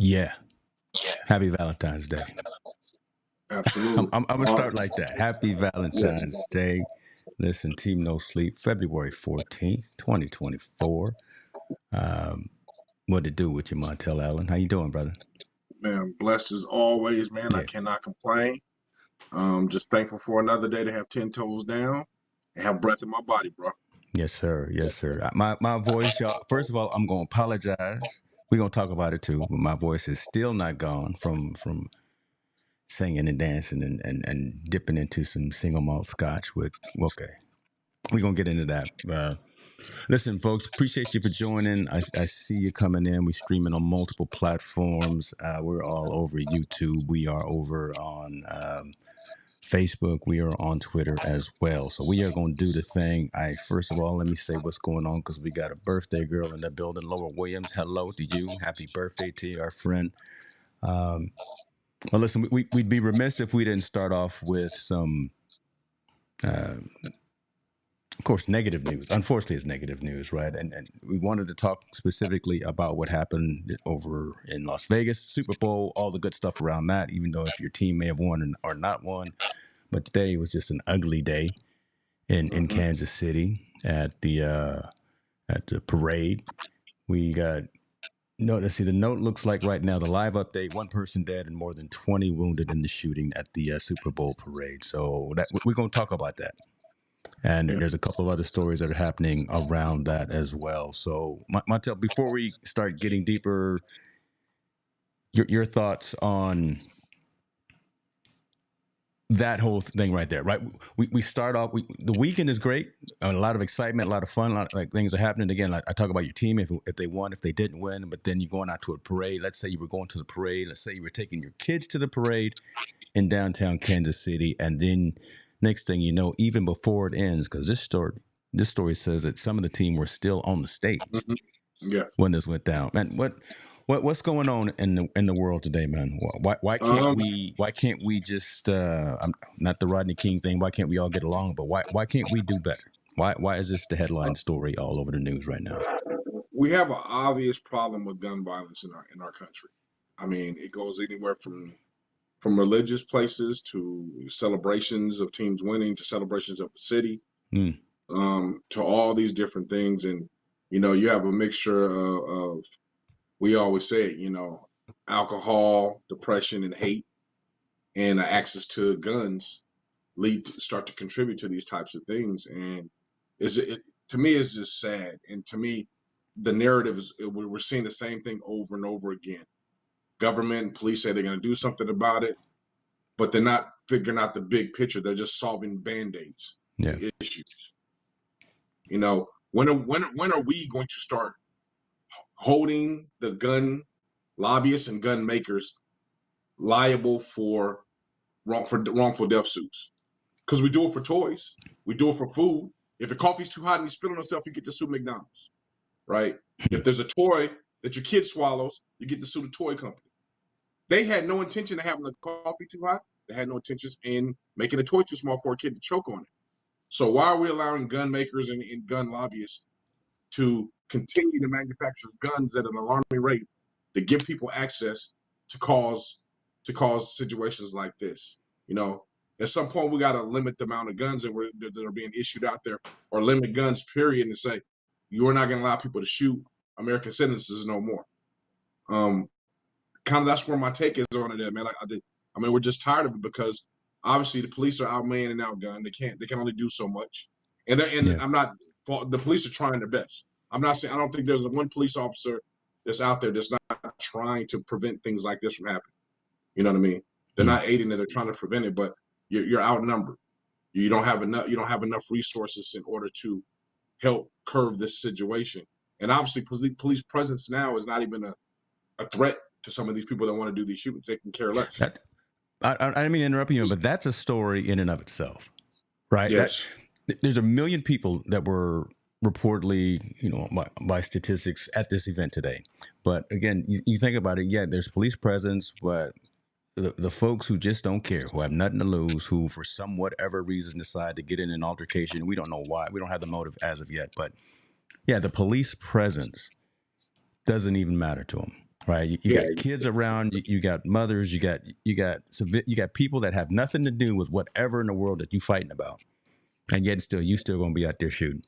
Yeah. Happy Valentine's Day. Absolutely. I'm gonna start like that. Happy Valentine's Day. Listen, Team No Sleep, February 14th, 2024. What to do with you, Montel Allen? How you doing, brother? Man, blessed as always, man. I Yeah. cannot complain. Just thankful for another day to have 10 toes down and have breath in my body, bro. Yes, sir. Yes, sir. My voice, y'all. First of all, I'm gonna apologize. We're gonna talk about it too, but my voice is still not gone from singing and dancing and dipping into some single malt scotch with okay. We're gonna get into that. Listen, folks, appreciate you for joining. I see you coming in. We're streaming on multiple platforms. We're all over YouTube. We are over on Facebook. We are on Twitter as well. So we are going to do the thing. First of all, let me say what's going on because we got a birthday girl in the building. Laura Williams, hello to you. Happy birthday to you, our friend. Well, listen, we'd be remiss if we didn't start off with some of course, negative news. Unfortunately, it's negative news, right? And we wanted to talk specifically about what happened over in Las Vegas, Super Bowl, all the good stuff around that, even though if your team may have won or not won. But today was just an ugly day in Kansas City at the parade. We got let's see, the note looks like right now, the live update, 1 person dead and more than 20 wounded in the shooting at the Super Bowl parade. So we're going to talk about that. And there's a couple of other stories that are happening around that as well. So, Montel, before we start getting deeper, your thoughts on that whole thing right there, right? We start off, the weekend is great, a lot of excitement, a lot of fun, a lot of like things are happening. Again, like I talk about your team, if they won, if they didn't win, but then you're going out to a parade. Let's say you were going to the parade. Let's say you were taking your kids to the parade in downtown Kansas City, and then next thing you know, even before it ends, because this story says that some of the team were still on the stage when this went down. Man, what's going on in the world today, man? Why can't we just not the Rodney King thing? Why can't we all get along? But why can't we do better? Why is this the headline story all over the news right now? We have an obvious problem with gun violence in our country. I mean, it goes anywhere from religious places to celebrations of teams winning to celebrations of the city, to all these different things. And, you have a mixture of we always say it, alcohol, depression, and hate, and access to guns start to contribute to these types of things. And to me, it's just sad. And to me, the narrative is we're seeing the same thing over and over again. Government and police say they're going to do something about it, but they're not figuring out the big picture. They're just solving band-aids to issues. When are we going to start holding the gun lobbyists and gun makers liable for wrongful death suits? Because we do it for toys, we do it for food. If the coffee's too hot and you spill on yourself, you get to sue McDonald's, right? If there's a toy that your kid swallows, you get to sue the toy company. They had no intention of having the coffee too hot. They had no intentions in making a toy too small for a kid to choke on it. So why are we allowing gun makers and gun lobbyists to continue to manufacture guns at an alarming rate to give people access to cause situations like this? At some point we got to limit the amount of guns that are being issued out there, or limit guns, period, and say you're not going to allow people to shoot American citizens no more. Kind of that's where my take is on it, man. I mean, we're just tired of it because obviously the police are outmanned and outgunned. They can only do so much, and I'm not. The police are trying their best. I'm not saying I don't think there's one police officer that's out there that's not trying to prevent things like this from happening. You know what I mean? They're not aiding it; they're trying to prevent it. But you're outnumbered. You don't have enough resources in order to help curb this situation. And obviously, police presence now is not even a threat to some of these people that want to do these shootings. They can care less. I didn't mean to interrupt you, but that's a story in and of itself, right? Yes. There's a million people that were reportedly, by statistics at this event today. But again, you think about it, there's police presence, but the folks who just don't care, who have nothing to lose, who for some whatever reason decide to get in an altercation, we don't know why, we don't have the motive as of yet, but the police presence doesn't even matter to them, right? You Yeah, got kids around, you got mothers, you got people that have nothing to do with whatever in the world that you fighting about, and yet still you still gonna be out there shooting.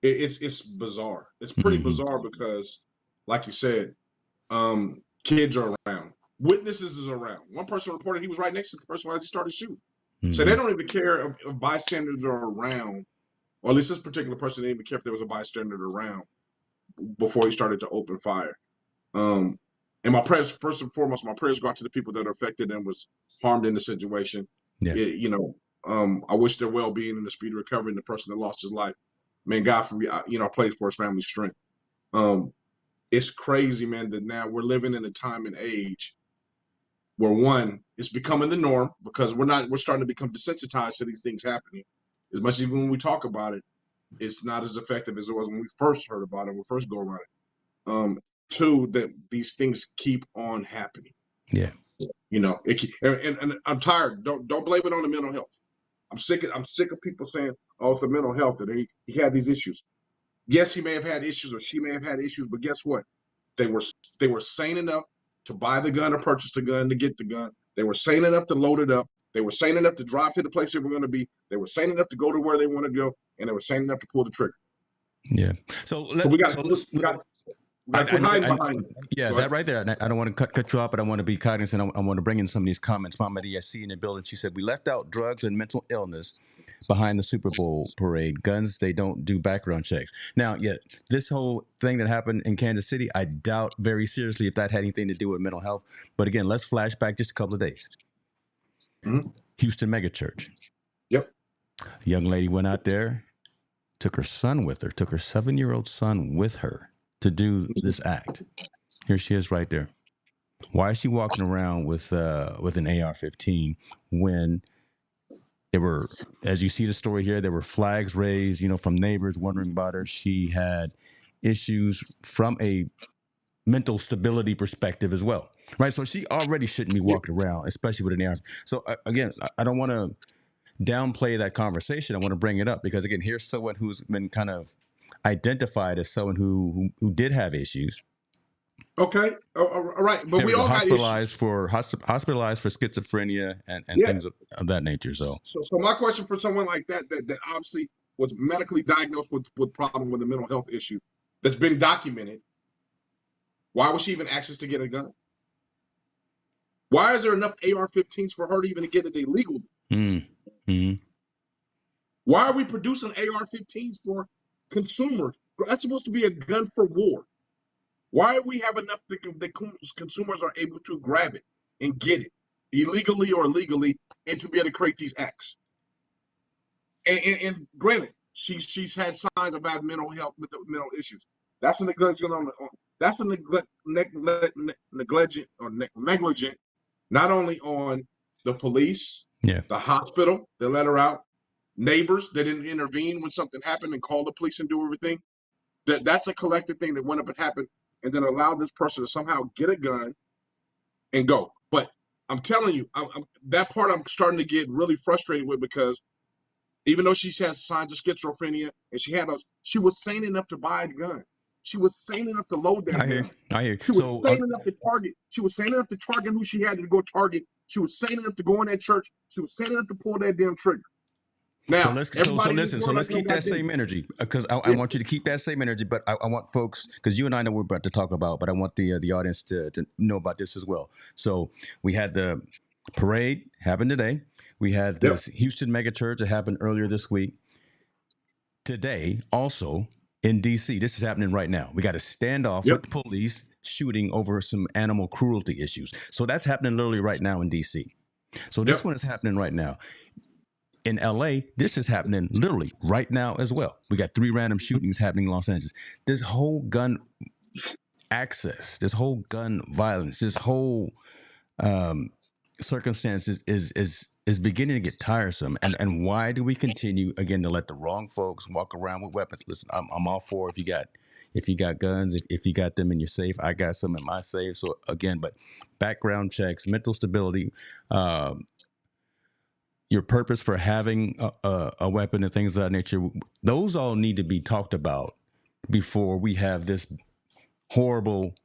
it's bizarre. It's pretty Mm-hmm. bizarre because, like you said, kids are around, witnesses is around. One person reported he was right next to the person as he started shooting. So they Mm-hmm. don't even care if bystanders are around, or at least this particular person didn't even care if there was a bystander around before he started to open fire. And my prayers, first and foremost, my prayers go out to the people that are affected and was harmed in the situation. Yeah. I wish their well-being and the speedy recovery and the person that lost his life. Man, God, I pray for his family's strength. It's crazy, man, that now we're living in a time and age where one, it's becoming the norm because we're starting to become desensitized to these things happening. As much as even when we talk about it, it's not as effective as it was when we first heard about it, when we first go around it. Two, that these things keep on happening. Yeah. And I'm tired. Don't blame it on the mental health. I'm sick of people saying, "Oh, it's a mental health that he had these issues." Yes, he may have had issues, or she may have had issues, but guess what? They were sane enough to buy the gun or purchase the gun to get the gun. They were sane enough to load it up. They were sane enough to drive to the place they were going to be. They were sane enough to go to where they want to go, and they were sane enough to pull the trigger. Yeah. So we got to quit hiding behind it. Yeah, that right there. I don't want to cut you off, but I want to be cognizant. I want to bring in some of these comments. Mama DSC in the building. She said, we left out drugs and mental illness behind the Super Bowl parade. Guns, they don't do background checks. Now, yeah, this whole thing that happened in Kansas City, I doubt very seriously if that had anything to do with mental health. But again, let's flash back just a couple of days. Mm-hmm. Houston megachurch. Yep. The young lady went out there, took her son with her, took her 7-year-old son with her to do this act. Here she is right there. Why is she walking around with an AR-15 when there were, as you see the story here, there were flags raised, from neighbors wondering about her. She had issues from a mental stability perspective as well, right? So she already shouldn't be walking around, especially with an AR. So again, I don't want to downplay that conversation. I want to bring it up because again, here's someone who's been kind of identified as someone who did have issues. Okay, all right, but we all hospitalized for schizophrenia and things of that nature. So my question for someone like that obviously was medically diagnosed with problem with a mental health issue that's been documented. Why was she even access to get a gun? Why is there enough AR-15s for her to even get it illegally? Mm-hmm. Why are we producing AR-15s for consumers? That's supposed to be a gun for war. Why do we have enough that consumers are able to grab it and get it illegally or legally and to be able to create these acts? And granted, she's had signs of bad mental health, mental issues. That's a negligent that's a negligent, not only on the police, the hospital that let her out, neighbors that didn't intervene when something happened and call the police and do everything. That's a collective thing that went up and happened and then allowed this person to somehow get a gun and go. But I'm telling you, that part I'm starting to get really frustrated with because even though she has signs of schizophrenia and she was sane enough to buy a gun. She was sane enough to load that gun. I hear. She was sane enough to target. She was sane enough to target who she had to go target. She was sane enough to go in that church. She was sane enough to pull that damn trigger. Now, let's keep that same energy because I want you to keep that same energy. But I want folks, because you and I know we're about to talk about, but I want the audience to know about this as well. So we had the parade happen today. We had this Houston megachurch that happened earlier this week. Today, also in D.C., this is happening right now. We got a standoff with the police shooting over some animal cruelty issues. So that's happening literally right now in D.C. So this one is happening right now. In LA, this is happening literally right now as well. We got 3 random shootings happening in Los Angeles. This whole gun access, this whole gun violence, this whole circumstance is beginning to get tiresome. And why do we continue again to let the wrong folks walk around with weapons? Listen, I'm all for if you got guns, if you got them in your safe. I got some in my safe. So again, but background checks, mental stability, your purpose for having a weapon and things of that nature, those all need to be talked about before we have this horrible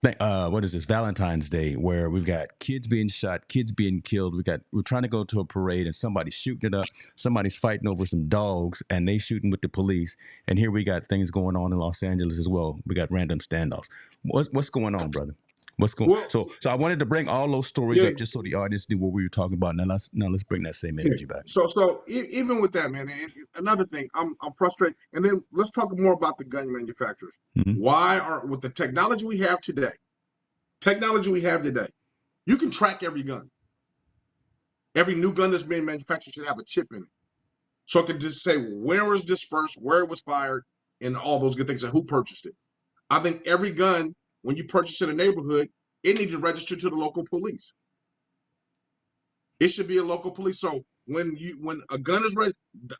what is this, Valentine's Day, where we've got kids being shot, kids being killed. We're trying to go to a parade and somebody's shooting it up. Somebody's fighting over some dogs and they shooting with the police. And here we got things going on in Los Angeles as well. We got random standoffs. What's going on, brother? What's going? Well, So I wanted to bring all those stories yeah, up just so the audience knew what we were talking about. Now let's bring that same yeah. energy back. Even with that, man, and another thing, I'm frustrated. And then let's talk more about the gun manufacturers. Mm-hmm. Why are with the technology we have today? You can track every gun. Every new gun that's being manufactured should have a chip in it. So it can just say where it was dispersed, where it was fired, and all those good things, and who purchased it. I think every gun, when you purchase in a neighborhood, it needs to register to the local police. It should be a local police. So when a gun is ready,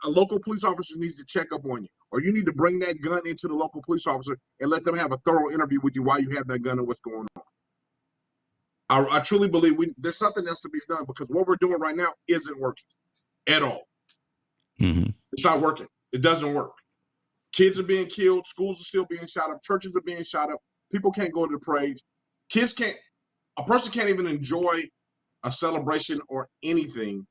a local police officer needs to check up on you, or you need to bring that gun into the local police officer and let them have a thorough interview with you while you have that gun and what's going on. I truly believe there's something else to be done, because what we're doing right now isn't working at all. Mm-hmm. It's not working. It doesn't work. Kids are being killed. Schools are still being shot up. Churches are being shot up. People can't go to the parades. A person can't even enjoy a celebration or anything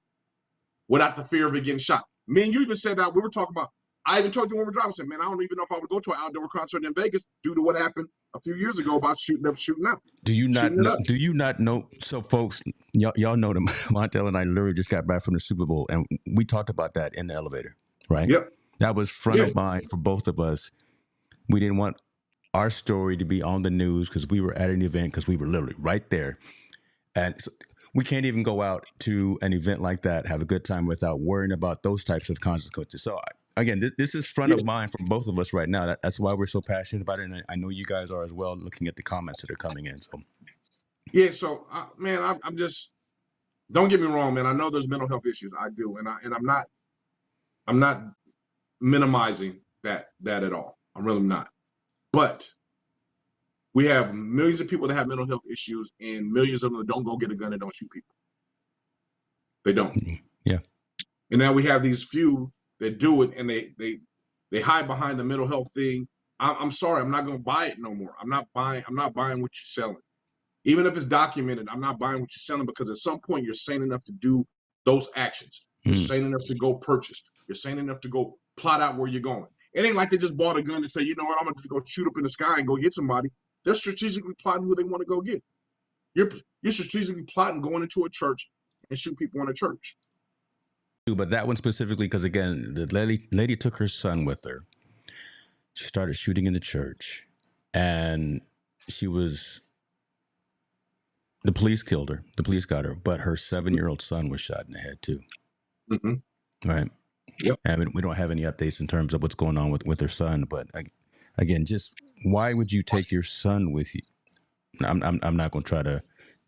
without the fear of it getting shot. Me and you even said that. We were talking about, I even told you when we were driving, I said, man, I don't even know if I would go to an outdoor concert in Vegas due to what happened a few years ago about shooting out. Do you not know? So, folks, y'all know that Montel and I literally just got back from the Super Bowl, and we talked about that in the elevator, right? Yep. That was front of mind for both of us. We didn't want our story to be on the news because we were at an event, because we were literally right there, and so we can't even go out to an event like that, have a good time without worrying about those types of consequences. So, again, this is front of mind for both of us right now. That's why we're so passionate about it, and I know you guys are as well, looking at the comments that are coming in. So, yeah. So, man, I'm just, don't get me wrong, man. I know there's mental health issues. I do, and I'm not minimizing that at all. I'm really not. But we have millions of people that have mental health issues, and millions of them that don't go get a gun and don't shoot people. They don't. Yeah. And now we have these few that do it, and they hide behind the mental health thing. I'm sorry, I'm not going to buy it no more. I'm not buying what you're selling. Even if it's documented, I'm not buying what you're selling, because at some point you're sane enough to do those actions. You're sane enough to go purchase. You're sane enough to go plot out where you're going. It ain't like they just bought a gun and say, you know what, I'm going to just go shoot up in the sky and go hit somebody. They're strategically plotting who they want to go get. You're strategically plotting going into a church and shoot people in a church. But that one specifically, because again, the lady took her son with her. She started shooting in the church, and the police killed her. The police got her, but her 7-year-old son was shot in the head too. Mm-hmm. Right. Yep. And we don't have any updates in terms of what's going on with her son. But again, just why would you take your son with you? I'm not going to try to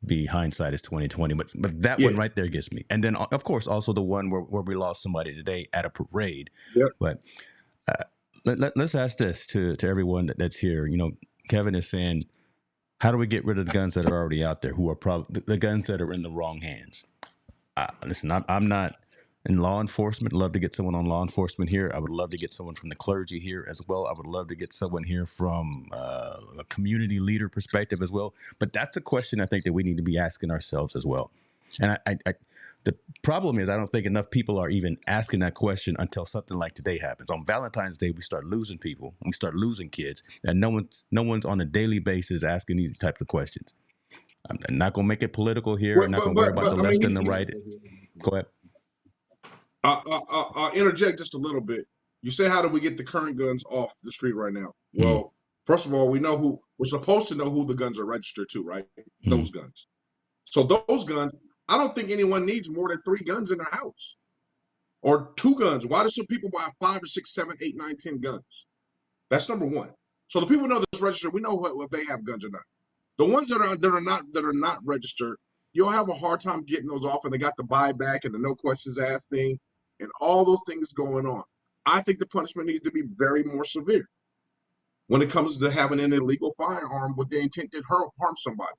be hindsight is 2020, but that one right there gets me. And then of course also the one where we lost somebody today at a parade. Yep. But let's ask this to everyone that's here. You know, Kevin is saying, how do we get rid of the guns that are already out there, who are probably the guns that are in the wrong hands? Listen, I'm not in law enforcement. Love to get someone on law enforcement here. I would love to get someone from the clergy here as well. I would love to get someone here from a community leader perspective as well. But that's a question I think that we need to be asking ourselves as well. And I the problem is, I don't think enough people are even asking that question until something like today happens. On Valentine's Day, we start losing people. We start losing kids, and no one's on a daily basis asking these types of questions. I'm not going to make it political here. I'm not going to worry about the left and the right. Go ahead. I'll interject just a little bit. You say, how do we get the current guns off the street right now? Well, first of all, we're supposed to know who the guns are registered to, right? Those guns. So those guns, I don't think anyone needs more than 3 guns in their house, or 2 guns. Why do some people buy 5 or 6, 7, 8, 9, 10 guns? That's number one. So the people know this registered. We know if they have guns or not. The ones that are not registered, you'll have a hard time getting those off, and they got the buyback and the no questions asked thing, and all those things going on. I think the punishment needs to be very more severe when it comes to having an illegal firearm with the intent to harm somebody.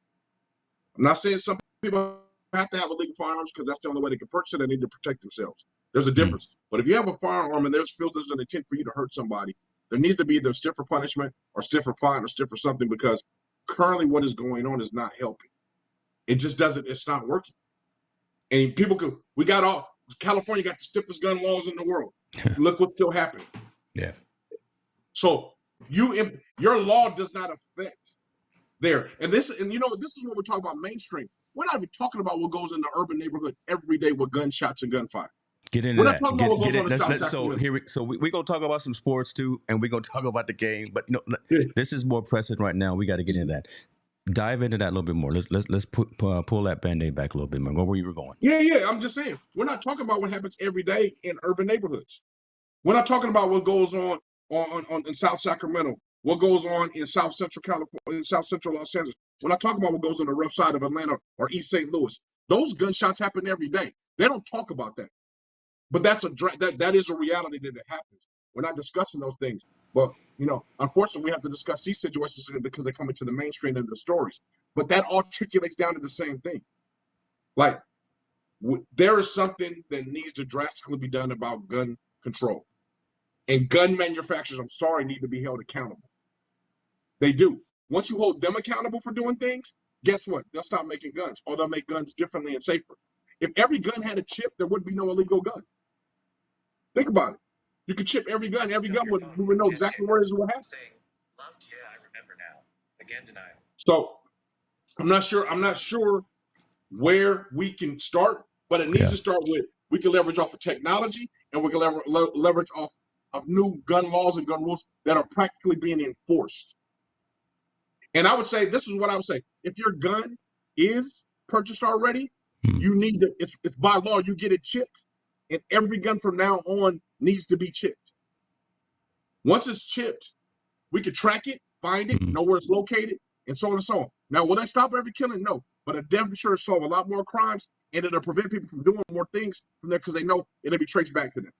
I'm not saying some people have to have illegal firearms because that's the only way they can purchase it. They need to protect themselves. There's a difference. But if you have a firearm and there's an intent for you to hurt somebody, there needs to be either stiffer punishment or stiffer fine or stiffer something, because currently what is going on is not helping. It just doesn't. It's not working. And people could. We got all California got the stiffest gun laws in the world. Look what's still happening. Yeah. So your law does not affect there. And this is what we're talking about mainstream. We're not even talking about what goes in the urban neighborhood every day with gunshots and gunfire. Get into We're that. not talking about what goes on in South So Sacramento. we're gonna talk about some sports too, and we're gonna talk about the game. But this is more pressing right now. We got to get into that. Dive into that a little bit more. Let's pull that Band-Aid back a little bit more. Go where you were going. Yeah. I'm just saying we're not talking about what happens every day in urban neighborhoods. We're not talking about what goes on in South Sacramento, what goes on in South Central California, in South Central Los Angeles. We're not talking about what goes on the rough side of Atlanta or East St. Louis. Those gunshots happen every day. They don't talk about that, but that is a reality that it happens. We're not discussing those things, but unfortunately, we have to discuss these situations because they come into the mainstream of the stories. But that all trickulates down to the same thing. Like there is something that needs to drastically be done about gun control. And gun manufacturers, I'm sorry, need to be held accountable. They do. Once you hold them accountable for doing things, guess what? They'll stop making guns, or they'll make guns differently and safer. If every gun had a chip, there would be no illegal gun. Think about it. You could chip every gun. Every gun would know exactly where it is, what happened. Loved, yeah, I remember now. Again, denial. So I'm not sure where we can start, but it needs to start with we can leverage off of technology, and we can leverage off of new gun laws and gun rules that are practically being enforced. And I would say, this is what I would say. If your gun is purchased already, you need to, it's by law, you get it chipped. And every gun from now on needs to be chipped. Once it's chipped, we can track it, find it, know where it's located, and so on and so on. Now, will that stop every killing? No. But it definitely sure solve a lot more crimes, and it'll prevent people from doing more things from there because they know it'll be traced back to them.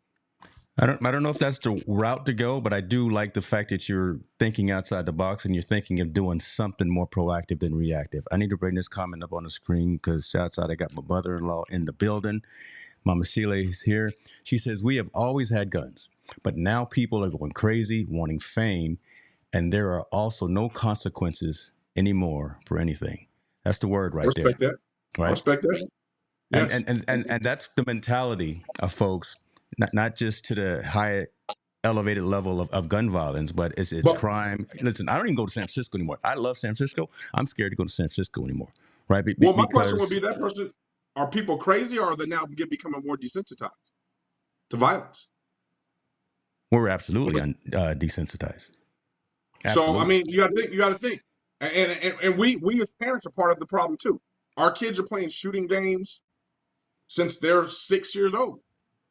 I don't know if that's the route to go, but I do like the fact that you're thinking outside the box and you're thinking of doing something more proactive than reactive. I need to bring this comment up on the screen because shouts out, I got my mother-in-law in the building. Mama Sheila is here. She says, we have always had guns, but now people are going crazy, wanting fame, and there are also no consequences anymore for anything. That's the word right there. That. Right? I respect that. Yes. And that's the mentality of folks. Not just to the high elevated level of gun violence, but it's crime. Listen, I don't even go to San Francisco anymore. I love San Francisco. I'm scared to go to San Francisco anymore. Right? My question would be that person, are people crazy or are they now becoming more desensitized to violence? We're absolutely desensitized. Absolutely. So, I mean, you got to think. And we as parents are part of the problem too. Our kids are playing shooting games since they're 6 years old.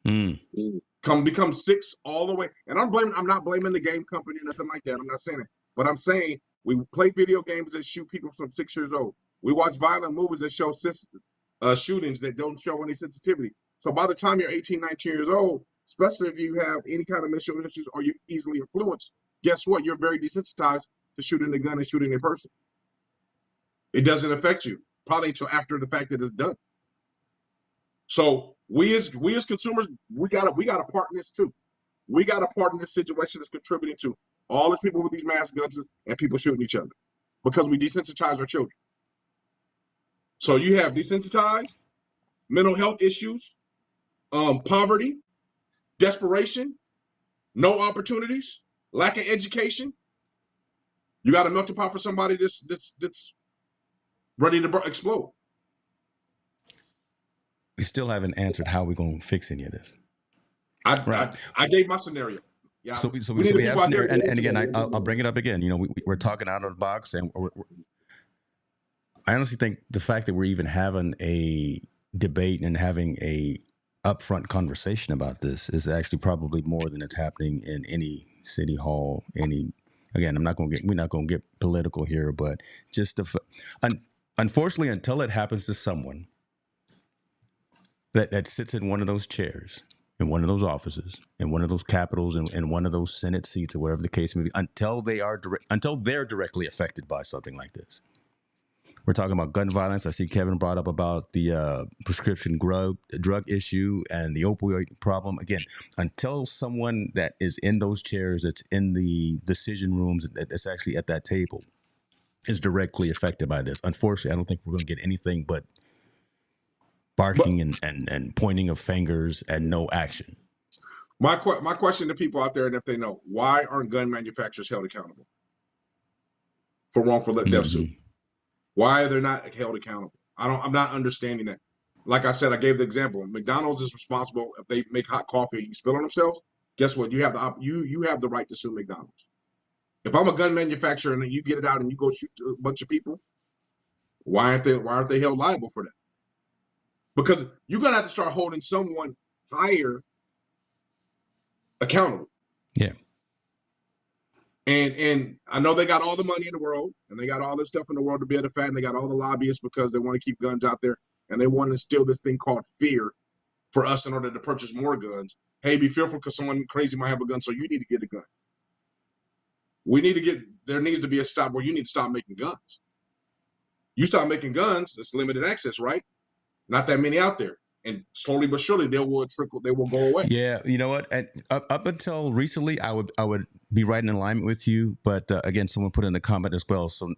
Become 6 all the way. And I'm not blaming the game company or nothing like that. I'm not saying it. But I'm saying we play video games that shoot people from 6 years old. We watch violent movies that show shootings that don't show any sensitivity. So by the time you're 18, 19 years old, especially if you have any kind of mental issues or you're easily influenced, guess what? You're very desensitized to shooting a gun and shooting a person. It doesn't affect you probably until after the fact that it's done. So we as consumers, we got a part in this too. We got a part in this situation that's contributing to all these people with these mass guns and people shooting each other because we desensitize our children. So you have desensitized, mental health issues, poverty, desperation, no opportunities, lack of education. You got a melting pot for somebody that's ready to explode. We still haven't answered how we're going to fix any of this. I gave my scenario. Yeah. So we have scenario, and again, I'll bring it up again. You know, we're talking out of the box, and I honestly think the fact that we're even having a debate and having a upfront conversation about this is actually probably more than it's happening in any city hall. Again, we're not going to get political here, but just unfortunately, until it happens to someone that sits in one of those chairs, in one of those offices, in one of those capitals, in one of those Senate seats, or whatever the case may be, until they're directly affected by something like this. We're talking about gun violence. I see Kevin brought up about the prescription drug issue and the opioid problem. Again, until someone that is in those chairs, that's in the decision rooms, that's actually at that table, is directly affected by this. Unfortunately, I don't think we're going to get anything but But barking and pointing of fingers and no action. my question to people out there, and if they know, why aren't gun manufacturers held accountable for wrongful death suit? Why are they not held accountable? I'm not understanding that. Like I said, I gave the example. McDonald's is responsible if they make hot coffee and you spill on themselves. Guess what? You have the right to sue McDonald's. If I'm a gun manufacturer and you get it out and you go shoot a bunch of people, why aren't they held liable for that? Because you're gonna have to start holding someone higher accountable. Yeah. And I know they got all the money in the world and they got all this stuff in the world to be able to fight, and they got all the lobbyists because they want to keep guns out there and they want to instill this thing called fear for us in order to purchase more guns. Hey, be fearful because someone crazy might have a gun, so you need to get a gun. There needs to be a stop where you need to stop making guns. You stop making guns, it's limited access, right? Not that many out there. And slowly but surely they will go away. Yeah, you know what? Up until recently, I would be right in alignment with you. But again, someone put in the comment as well. So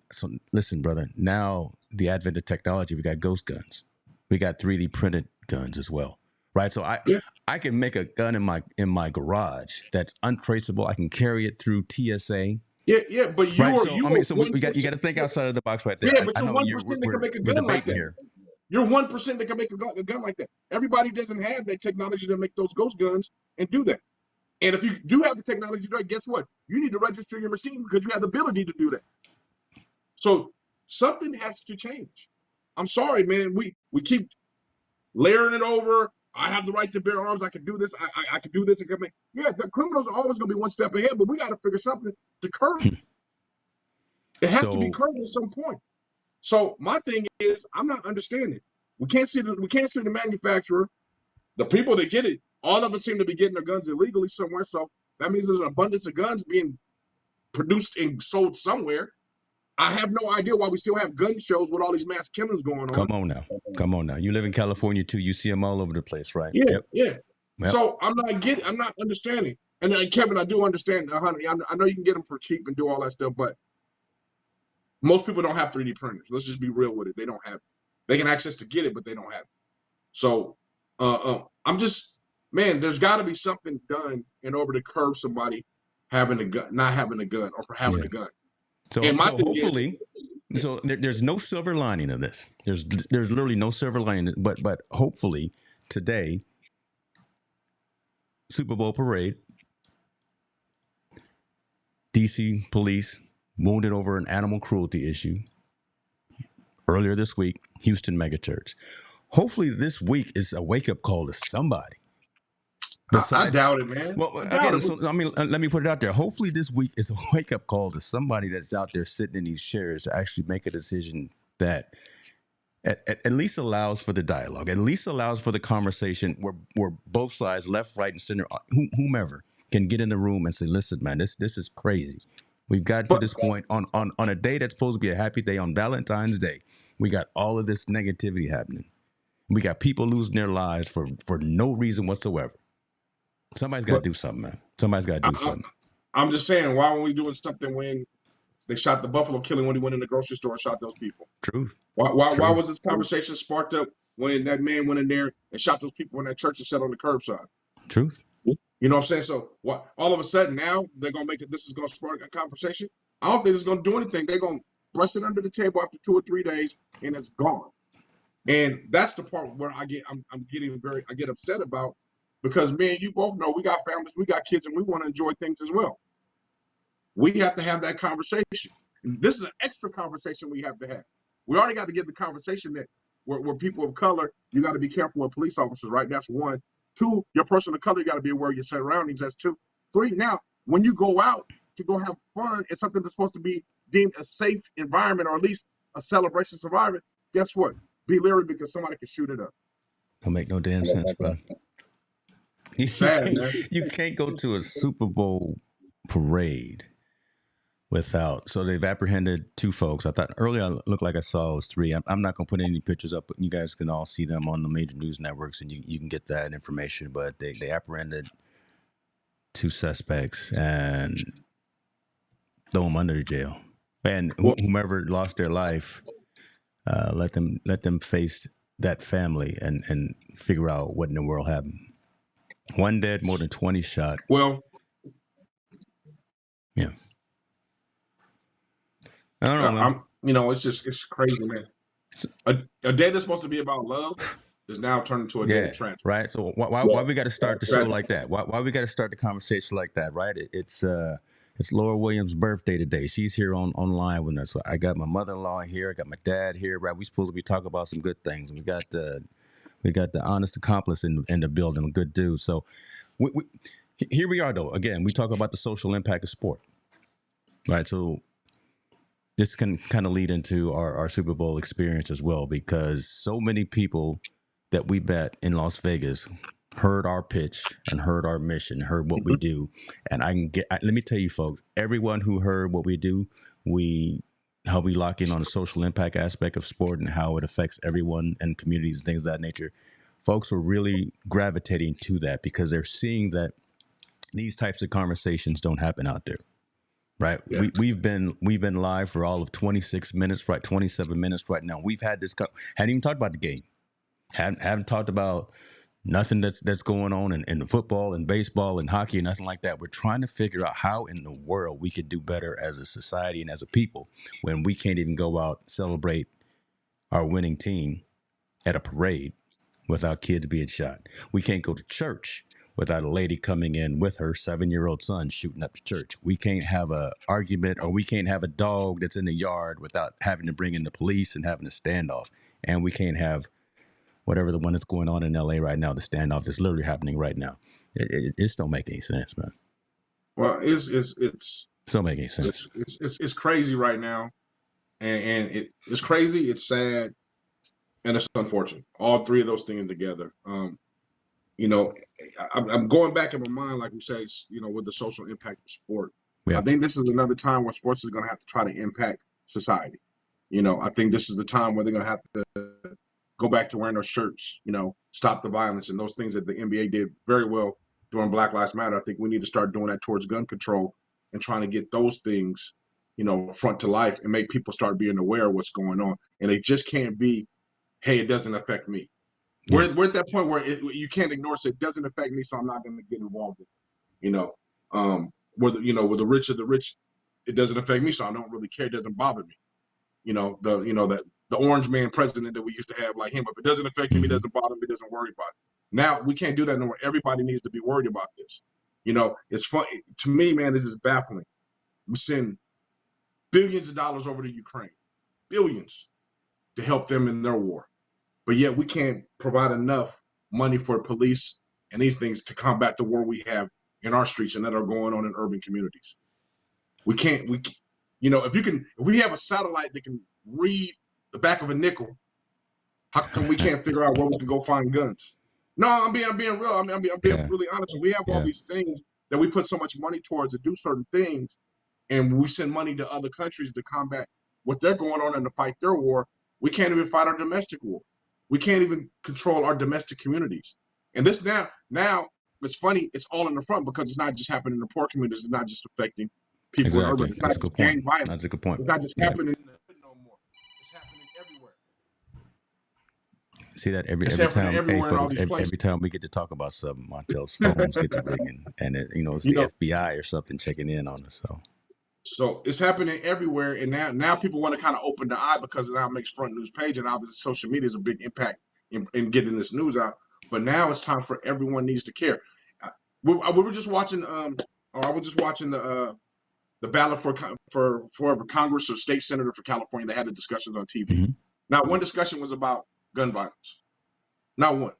listen, brother. Now the advent of technology, we got ghost guns, we got 3D printed guns as well, right? So I can make a gun in my garage that's untraceable. I can carry it through TSA. Yeah, but you got to think outside of the box right there. Yeah, but you're 1% that can make a gun like that. Here. You're 1% that can make a gun like that. Everybody doesn't have that technology to make those ghost guns and do that. And if you do have the technology, guess what? You need to register your machine because you have the ability to do that. So something has to change. I'm sorry, man. We keep layering it over. I have the right to bear arms. I can do this. I can do this. Yeah, the criminals are always going to be one step ahead, but we got to figure something to curb it. It has to be curbed at some point. So my thing is, I'm not understanding. We can't see the manufacturer, the people that get it. All of them seem to be getting their guns illegally somewhere. So that means there's an abundance of guns being produced and sold somewhere. I have no idea why we still have gun shows with all these mass killings going on. Come on now. You live in California too. You see them all over the place, right? Yeah, yeah. Yep. So I'm not understanding. And then, Kevin, I do understand, honey. I know you can get them for cheap and do all that stuff, but most people don't have 3D printers. Let's just be real with it. They don't have it. They can access to get it, but they don't have it. So I'm just, man, there's got to be something done in order to curb somebody having a gun, not having a gun, or for having a gun. So hopefully, there's no silver lining of this. There's literally no silver lining. But hopefully today, Super Bowl parade, DC police wounded over an animal cruelty issue. Earlier this week, Houston megachurch. Hopefully this week is a wake-up call to somebody. I doubt it, man. Well, again, let me put it out there. Hopefully this week is a wake-up call to somebody that's out there sitting in these chairs to actually make a decision that at least allows for the dialogue, at least allows for the conversation where both sides, left, right, and center, whomever, can get in the room and say, listen, man, this is crazy. We've got to this point on a day that's supposed to be a happy day, on Valentine's Day. We got all of this negativity happening. We got people losing their lives for no reason whatsoever. Somebody's got to do something, man. Somebody's got to do something. I'm just saying, why weren't we doing something when they shot the Buffalo killing when he went in the grocery store and shot those people? Truth. Why was this conversation sparked up when that man went in there and shot those people in that church and sat on the curbside? Truth. You know what I'm saying? So what? All of a sudden now they're gonna make it. This is gonna spark a conversation. I don't think it's gonna do anything. They're gonna brush it under the table after 2 or 3 days, and it's gone. And that's the part where I get upset about, because me and you both know we got families, we got kids, and we want to enjoy things as well. We have to have that conversation. And this is an extra conversation we have to have. We already got to get the conversation that we're people of color. You got to be careful with police officers, right? That's one. 2, your person of color, you got to be aware of your surroundings. That's 2. 3, now, when you go out to go have fun, it's something that's supposed to be deemed a safe environment, or at least a celebration environment. Guess what? Be leery because somebody can shoot it up. Don't make no damn sense, bro. You can't go to a Super Bowl parade without. So they've apprehended 2 folks. I thought earlier it looked like I saw it was 3. I'm not going to put any pictures up, but you guys can all see them on the major news networks, and you can get that information. But they apprehended 2 suspects and throw them under the jail. And Well, whomever lost their life, let them face that family and figure out what in the world happened. One dead, more than 20 shot. well, Yeah, I don't know, man. it's crazy, man. A day that's supposed to be about love is now turned into a day Yeah, of tragedy. right. So why we got to start the show like that? Why we got to start the conversation like that? Right? It's Laura Williams' birthday today. She's here online with us. So I got my mother-in-law here. I got my dad here. Right? We supposed to be talking about some good things. We got the honest accomplice in the building, a good dude. So here we are, though. Again, we talk about the social impact of sport, right? So this can kind of lead into our Super Bowl experience as well, because so many people that we bet in Las Vegas heard our pitch and heard our mission, heard what we do. And let me tell you, folks, everyone who heard what we do, how we lock in on the social impact aspect of sport and how it affects everyone and communities and things of that nature. Folks were really gravitating to that because they're seeing that these types of conversations don't happen out there. Right. Yeah. We've been live for all of 26 minutes, right? 27 minutes right now. We've had this hadn't even talked about the game. Haven't talked about nothing that's going on in football and baseball and hockey and nothing like that. We're trying to figure out how in the world we could do better as a society and as a people when we can't even go out celebrate our winning team at a parade without kids being shot. We can't go to church without a lady coming in with her 7-year-old son shooting up the church. We can't have a argument, or we can't have a dog that's in the yard without having to bring in the police and having a standoff. And we can't have whatever the one that's going on in LA right now, the standoff that's literally happening right now. It just don't make any sense, man. Well, it's don't make any sense. It's crazy right now, and it's crazy. It's sad, and it's unfortunate. All three of those things together. I'm going back in my mind, like we say, with the social impact of sport. Yeah. I think this is another time where sports is going to have to try to impact society. I think this is the time where they're going to have to go back to wearing those shirts, stop the violence and those things that the NBA did very well during Black Lives Matter. I think we need to start doing that towards gun control and trying to get those things, front to life and make people start being aware of what's going on. And it just can't be, hey, it doesn't affect me. Yeah. We're at that point where you can't ignore it. It doesn't affect me, so I'm not going to get involved in it. With the rich of the rich, it doesn't affect me, so I don't really care. It doesn't bother me. The orange man president that we used to have, like him, if it doesn't affect him, it doesn't bother him, it doesn't worry about it. Now we can't do that no more. Everybody needs to be worried about this. It's fun to me, man. This is baffling. We send billions of dollars over to Ukraine, billions, to help them in their war. But yet we can't provide enough money for police and these things to combat the war we have in our streets and that are going on in urban communities. If we have a satellite that can read the back of a nickel, how come we can't figure out where we can go find guns? No, I'm being real. I'm being really honest. We have all these things that we put so much money towards to do certain things, and we send money to other countries to combat what they're going on and to fight their war. We can't even fight our domestic war. We can't even control our domestic communities. And this now it's funny. It's all in the front because it's not just happening in the poor communities. It's not just affecting people in urban. It's not just gang violence. That's a good point. It's not just happening in the hood no more. It's happening everywhere. See that every time, hey, folks, every time we get to talk about something, Montel's phones get to ringing, and it's the FBI or something checking in on us. So it's happening everywhere, and now people want to kind of open the eye because it now makes front news page, and obviously social media is a big impact in getting this news out. But now it's time for everyone needs to care. We were just watching, I was just watching the ballot for Congress or state senator for California. They had the discussions on TV. Mm-hmm. Now, one discussion was about gun violence. Not one.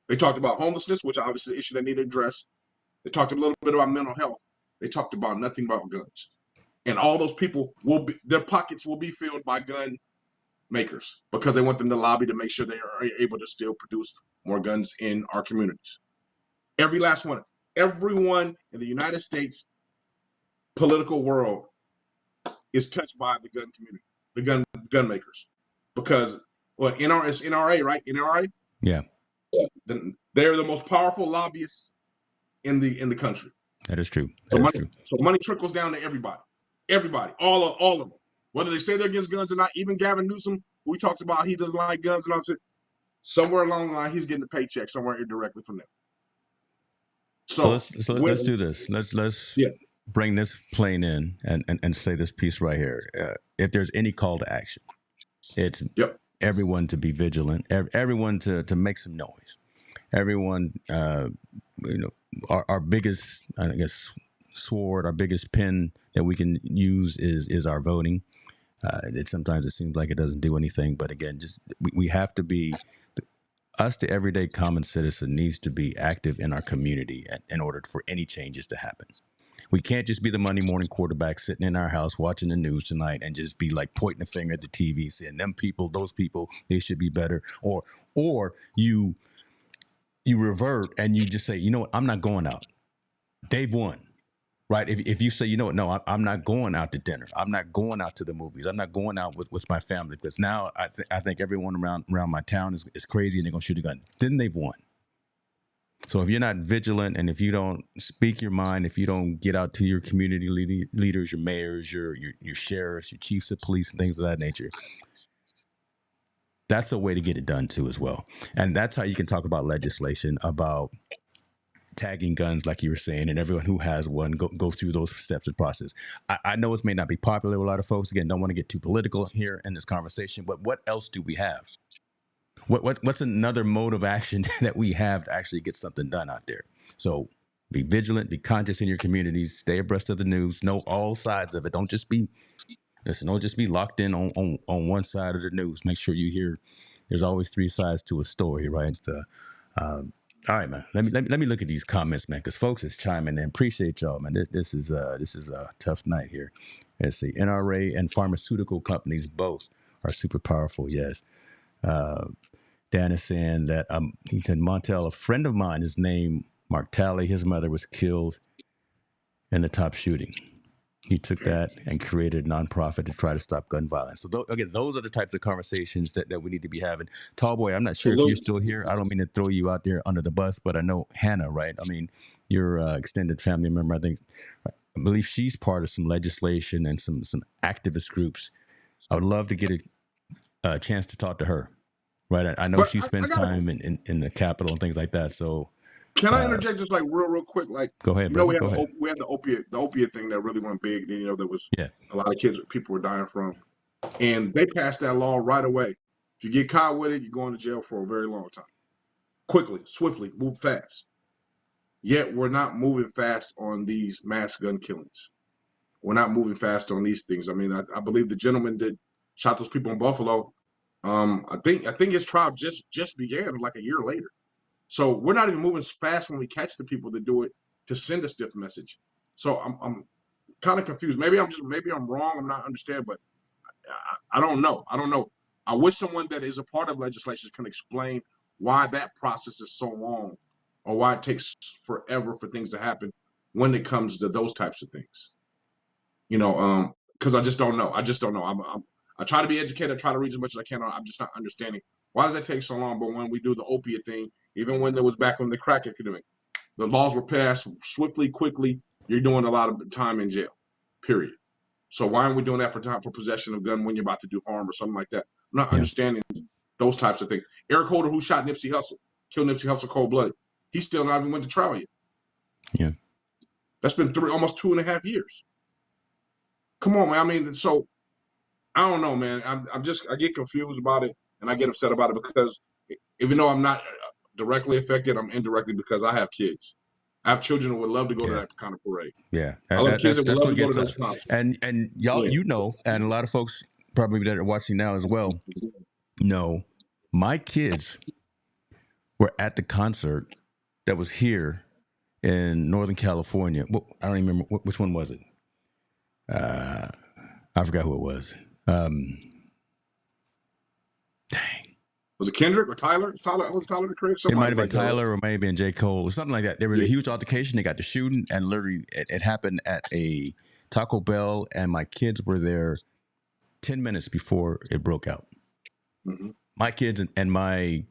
They talked about homelessness, which obviously is an issue that needed addressed. They talked a little bit about mental health. They talked about nothing about guns. And all those people their pockets will be filled by gun makers because they want them to lobby to make sure they are able to still produce more guns in our communities. Every last one. Everyone in the United States political world is touched by the gun community, the gun makers. Because it's NRA, right? NRA? Yeah. They're the most powerful lobbyists in the country. That is true. So money trickles down to everybody. Everybody, all of them. Whether they say they're against guns or not, even Gavin Newsom, who he talks about he doesn't like guns and all that, somewhere along the line, he's getting a paycheck somewhere indirectly from them. So So let's do this. Let's Yeah. bring this plane in and say this piece right here. If there's any call to action, it's Yep. everyone to be vigilant, everyone to make some noise, everyone, our biggest, I guess, sword, our biggest pen that we can use is our voting. Sometimes it seems like it doesn't do anything, but again, just we have to be. Us, the everyday common citizen, needs to be active in our community in order for any changes to happen. We can't just be the Monday morning quarterback sitting in our house watching the news tonight and just be like pointing a finger at the TV, saying them people, those people, they should be better. Or you revert and you just say, you know what, I'm not going out. They've won. Right. If you say, you know what, no, I'm not going out to dinner. I'm not going out to the movies. I'm not going out with my family because now I think everyone around my town is crazy and they're going to shoot a gun. Then they've won. So if you're not vigilant and if you don't speak your mind, if you don't get out to your community leaders, your mayors, your sheriffs, your chiefs of police and things of that nature, that's a way to get it done too as well. And that's how you can talk about legislation, about tagging guns, like you were saying, and everyone who has one go through those steps and process. I know it may not be popular with a lot of folks. Again, don't want to get too political here in this conversation, but what else do we have? What's another mode of action that we have to actually get something done out there? So be vigilant, be conscious in your communities, stay abreast of the news, know all sides of it. Don't just be locked in on one side of the news. Make sure you hear there's always three sides to a story, right? All right, man. Let me look at these comments, man, because folks is chiming in. Appreciate y'all, man. This is a tough night here. Let's see. NRA and pharmaceutical companies both are super powerful. Yes. Dan is saying that he said Montel, a friend of mine is named Mark Talley. His mother was killed in the top shooting. He took that and created a nonprofit to try to stop gun violence. So again, those are the types of conversations that we need to be having. Tallboy, I'm not sure if you're still here. I don't mean to throw you out there under the bus, but I know Hannah, right? I mean, your extended family member. I believe she's part of some legislation and some activist groups. I would love to get a chance to talk to her, right? I know she spends time in the Capitol and things like that. So. Can I interject just like real quick? Like, go ahead, brother. We had the opiate thing that really went big. You know, there was a lot of people were dying from, and they passed that law right away. If you get caught with it, you're going to jail for a very long time. Quickly, swiftly, move fast. Yet we're not moving fast on these mass gun killings. We're not moving fast on these things. I mean, I believe the gentleman that shot those people in Buffalo. I think his trial just began like a year later. So we're not even moving fast when we catch the people that do it to send a stiff message. So I'm kind of confused. Maybe I'm wrong. I'm not understanding, but I don't know. I wish someone that is a part of legislation can explain why that process is so long, or why it takes forever for things to happen when it comes to those types of things. You know, because I just don't know. I try to be educated. I try to read as much as I can. I'm just not understanding. Why does that take so long? But when we do the opiate thing, even when it was back when the crack epidemic, the laws were passed swiftly, quickly. You're doing a lot of time in jail, period. So why aren't we doing that for possession of gun when you're about to do harm or something like that? I'm not understanding those types of things. Eric Holder, who shot Nipsey Hussle, killed Nipsey Hussle cold-blooded, he's still not even went to trial yet. Yeah. That's been almost 2.5 years. Come on, man. I mean, so I don't know, man. I get confused about it. And I get upset about it because even though I'm not directly affected, I'm indirectly because I have kids. I have children who would love to go to that kind of parade. Yeah, I love kids that would love to go to those concerts. And y'all, and a lot of folks probably that are watching now as well know my kids were at the concert that was here in Northern California. I don't even remember which one was it. I forgot who it was. Dang. Was it Kendrick or Tyler? Was Tyler the Creator? It might have been Tyler or it might have been J. Cole or something like that. There was a huge altercation. They got to shooting, and literally it happened at a Taco Bell, and my kids were there 10 minutes before it broke out. My kids and my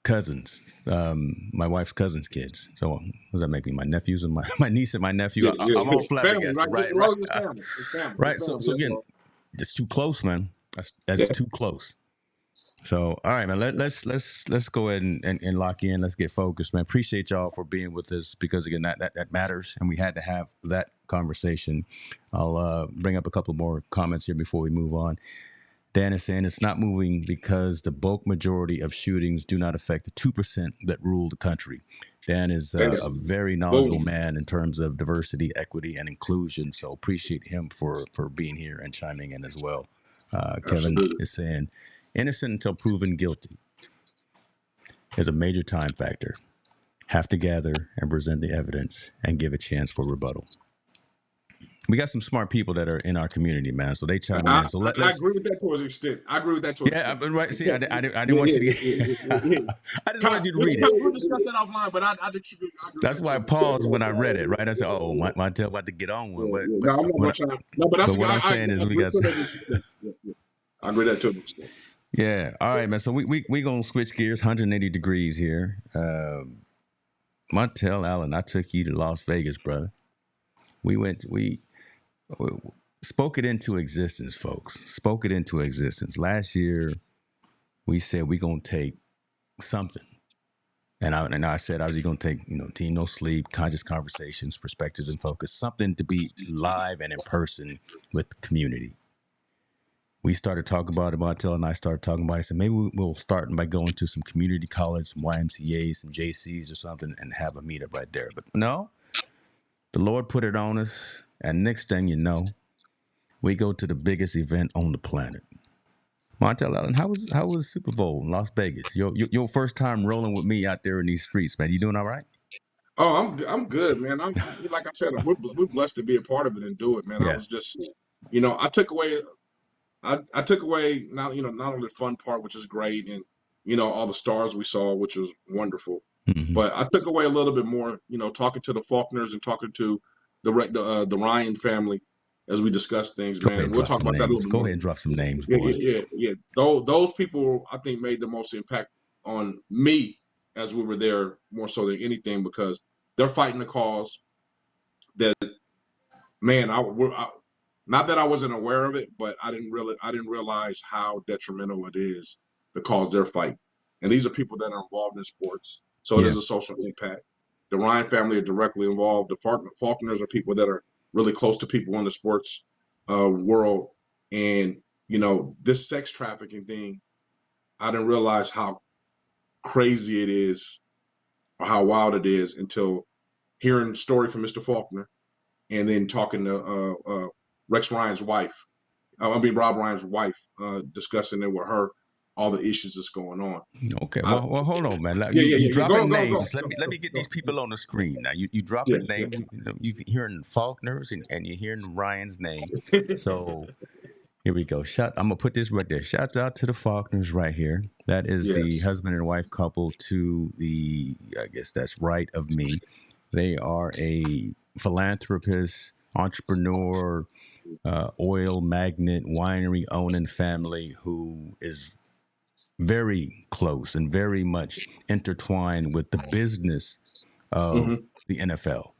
cousins, my wife's cousins' kids. So what does that make me? My nephews and my niece and my nephew. Yeah, I'm all family, flabbergasted. right? Right, Well, right, it's family. It's family. right. It's So family. That's again, all. it's too close, man. That's Yeah, too close. So, all right, man. Let's go ahead and lock in. Let's get focused, man. Appreciate y'all for being with us because again, that matters, and we had to have that conversation. I'll bring up a couple more comments here before we move on. Dan is saying it's not moving because the bulk majority of shootings do not affect the 2% that rule the country. Dan is there. a very knowledgeable Boom. man in terms of diversity, equity, and inclusion. So appreciate him for being here and chiming in as well. Kevin Absolutely. is saying innocent until proven guilty is a major time factor. Have to gather and present the evidence and give a chance for rebuttal. We got some smart people that are in our community, man. So they chiming in. So I let's agree with that to an extent. I agree with that to an yeah, extent. right. See, I didn't Yeah, want you to yeah. get. I just wanted you to read it. We'll discuss that offline, but I think I agree with That's that to why I an extent. paused when I read it. Right, I said, "Oh, my tail about to get on one." Yeah, But yeah. but No, I'm not what gonna try. No, but but that's what I'm saying I is we agree got. to that to an extent. Yeah. I agree that to an extent. Yeah. All right, man. So we gonna switch gears. 180 degrees here. Montel Allen, I took you to Las Vegas, brother. We spoke it into existence, folks. Spoke it into existence. Last year, we said we gonna take something. And I said I was going to take, Team No Sleep, conscious conversations, perspectives, and focus, something to be live and in person with the community. We started talking about it, Montel and I started talking about it. I said, maybe we'll start by going to some community college, some YMCAs, some JCs or something, and have a meetup right there. But no, the Lord put it on us. And next thing you know, we go to the biggest event on the planet. Montel Allen, how was Super Bowl in Las Vegas? Your first time rolling with me out there in these streets, man. You doing all right? Oh, I'm good, man. I'm like I said, we're blessed to be a part of it and do it, man. I Yeah. was just, I took away not only the fun part, which is great, and all the stars we saw, which was wonderful, Mm-hmm. but I took away a little bit more, talking to the Faulkners and talking to the Ryan family as we discuss things, Go ahead man. and We'll drop talk some about that a names. little bit Go more. ahead and drop some names, Yeah, boy. yeah. Those people I think made the most impact on me as we were there more so than anything because they're fighting the cause that man, not that I wasn't aware of it, but I didn't realize how detrimental it is the cause they're fighting. And these are people that are involved in sports, so it Yeah. is a social impact. The Ryan family are directly involved. The Faulkners are people that are really close to people in the sports world, and this sex trafficking thing. I didn't realize how crazy it is or how wild it is until hearing the story from Mr. Faulkner and then talking to Rex Ryan's wife. Rob Ryan's wife, discussing it with her, all the issues that's going on. Okay. Well, hold on, man. You Yeah. dropping Go. names. Let me get these people on the screen now. You Yeah, dropping yeah. names. You hearing Faulkner's and you're hearing Ryan's name. So here we go. I'm gonna put this right there. Shouts out to the Faulkners right here. That is the Yes. husband and wife couple to the. I guess that's right of me. They are a philanthropist, entrepreneur, oil magnate, winery owning family who is very close and very much intertwined with the business of Mm-hmm. the NFL,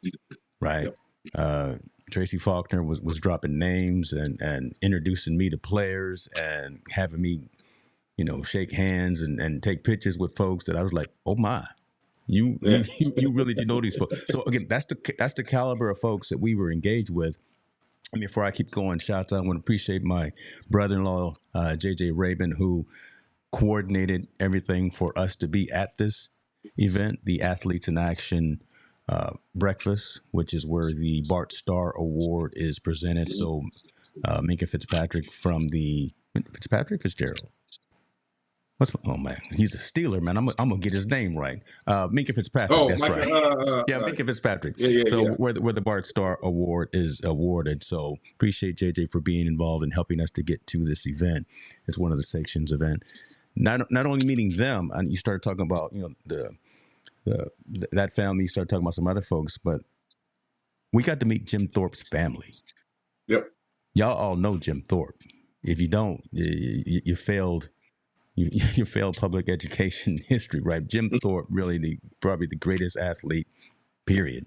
right? Yep. Tracy Faulkner was dropping names and introducing me to players and having me, shake hands and take pictures with folks that I was like, oh my, you Yeah. you really do know these folks. So again, that's the caliber of folks that we were engaged with. And before I keep going, shout out, I want to appreciate my brother-in-law, JJ Rabin, who coordinated everything for us to be at this event, the Athletes in Action breakfast, which is where the Bart Starr Award is presented. So Minka Fitzpatrick from the Fitzgerald. Oh man, he's a Steeler, man. I'm gonna get his name right. Minka Fitzpatrick. Oh, That's Mike. right. Yeah, Minka Fitzpatrick. Yeah. So where the Bart Starr Award is awarded. So appreciate JJ for being involved and helping us to get to this event. It's one of the sections event. Not only meeting them, and you started talking about that family. You started talking about some other folks, but we got to meet Jim Thorpe's family. Yep. Y'all all know Jim Thorpe. If you don't, you failed. you failed public education history, right? Jim Thorpe, really probably the greatest athlete, period.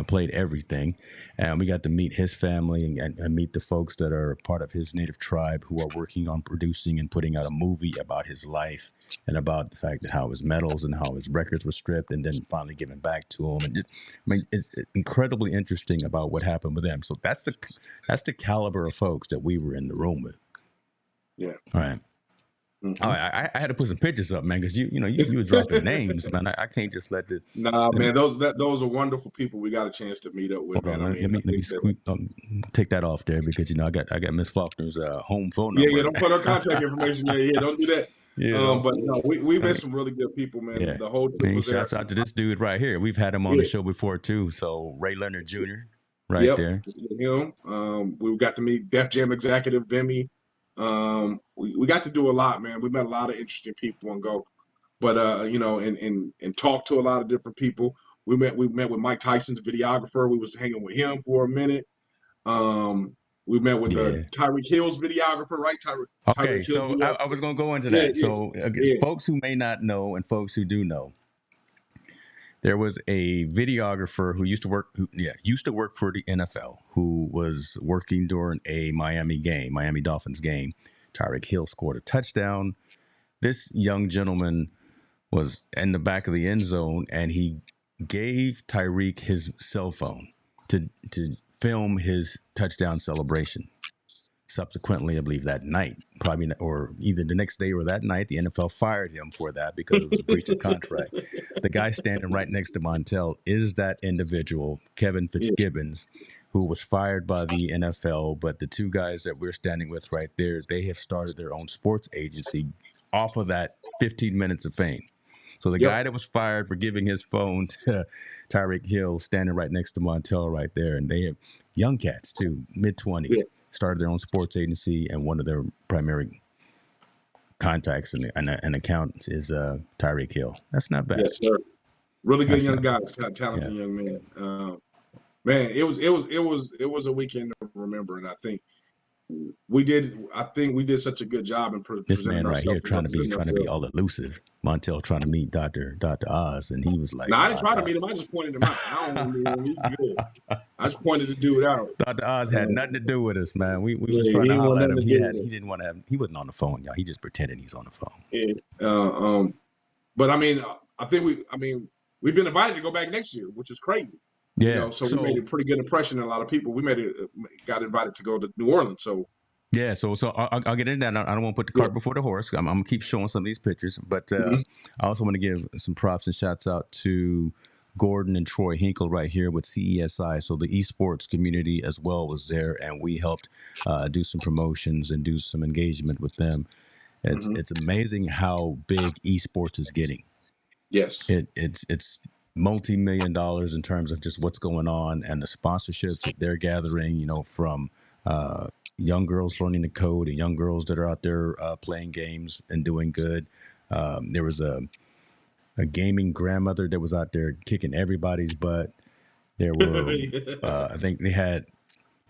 Played everything, and we got to meet his family and meet the folks that are part of his native tribe who are working on producing and putting out a movie about his life and about the fact that how his medals and how his records were stripped and then finally given back to him. And I mean, it's incredibly interesting about what happened with them. So that's the caliber of folks that we were in the room with. Yeah. All right. Mm-hmm. All right, I had to put some pictures up, man, because you were dropping names, man. I can't just let the. Nah, man, those are wonderful people we got a chance to meet up with, man. On, let me take that off there because I got Miss Faulkner's home phone number. Yeah, don't put her contact information there. Yeah, don't do that. Yeah, but no, we met some really good people, man. Yeah. The whole team was there. Shouts out to this dude right here. We've had him on the show before too. So Ray Leonard Jr. right there. Him. We got to meet Def Jam executive Bimmy. We got to do a lot, man. We met a lot of interesting people and go, but and talk to a lot of different people. We met with Mike Tyson's videographer. We was hanging with him for a minute. We met with Tyreek Hill's videographer, right? Okay, so I was going to go into that. So folks who may not know and folks who do know, there was a videographer who used to work for the NFL, who was working during a Miami Dolphins game. Tyreek Hill scored a touchdown. This young gentleman was in the back of the end zone, and he gave Tyreek his cell phone to film his touchdown celebration. Subsequently, I believe that night, probably, or either the next day or that night, the NFL fired him for that because it was a breach of contract. The guy standing right next to Montel is that individual, Kevin Fitzgibbons, who was fired by the NFL. But the two guys that we're standing with right there, they have started their own sports agency off of that 15 minutes of fame. So the guy that was fired for giving his phone to Tyreek Hill, standing right next to Montel right there, and they have young cats too, mid-20s, started their own sports agency, and one of their primary contacts and accounts is Tyreek Hill. That's not bad. Yes, sir. Really good young guys, talented young man. Man, it was a weekend to remember, and I think we did such a good job in this man right here trying to be all elusive. Montel trying to meet Dr. Oz, and he was like, "No, I didn't try to meet him. I just pointed him out. I don't want to meet him. He's good. I just pointed the dude out." Dr. Oz had nothing to do with us, man. We was trying to holler at him. He didn't want to have. He wasn't on the phone, y'all. He just pretended he's on the phone. Yeah. But I mean, we've been invited to go back next year, which is crazy. Yeah. So we made a pretty good impression on a lot of people. We got invited to go to New Orleans. So. Yeah, so I'll get into that. I don't want to put the cart before the horse. I'm going to keep showing some of these pictures, but I also want to give some props and shouts out to Gordon and Troy Hinkle right here with CESI. So the esports community as well was there, and we helped do some promotions and do some engagement with them. It's amazing how big esports is getting. Yes, it's multi-million dollars in terms of just what's going on and the sponsorships that they're gathering. From young girls learning to code and young girls that are out there playing games and doing good. There was a gaming grandmother that was out there kicking everybody's butt. There were, I think they had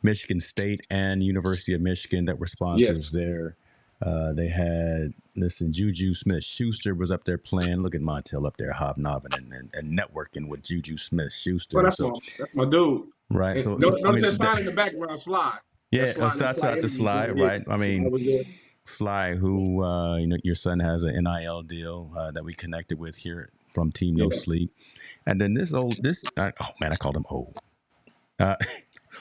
Michigan State and University of Michigan that were sponsors there. They had, Juju Smith-Schuster was up there playing. Look at Montel up there hobnobbing and networking with Juju Smith-Schuster. Well, that's my dude. Right. And so notice that sign in the background, Sly. Yeah, shouts out to Sly, right? I mean, Sly, who your son has an NIL deal that we connected with here from Team No Sleep, and then oh man, I called him old.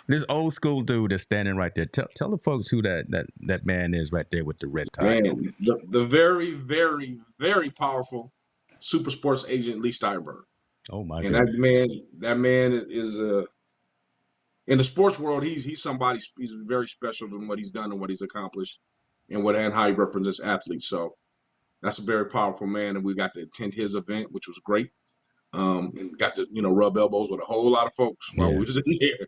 This old school dude that's standing right there. Tell the folks who that man is right there with the red tie. Man, the very, very, very powerful super sports agent Lee Steinberg. Oh my God! And that man is in the sports world, he's somebody. He's very special in what he's done and what he's accomplished, and how he represents athletes. So that's a very powerful man, and we got to attend his event, which was great. And got to rub elbows with a whole lot of folks while we was in there,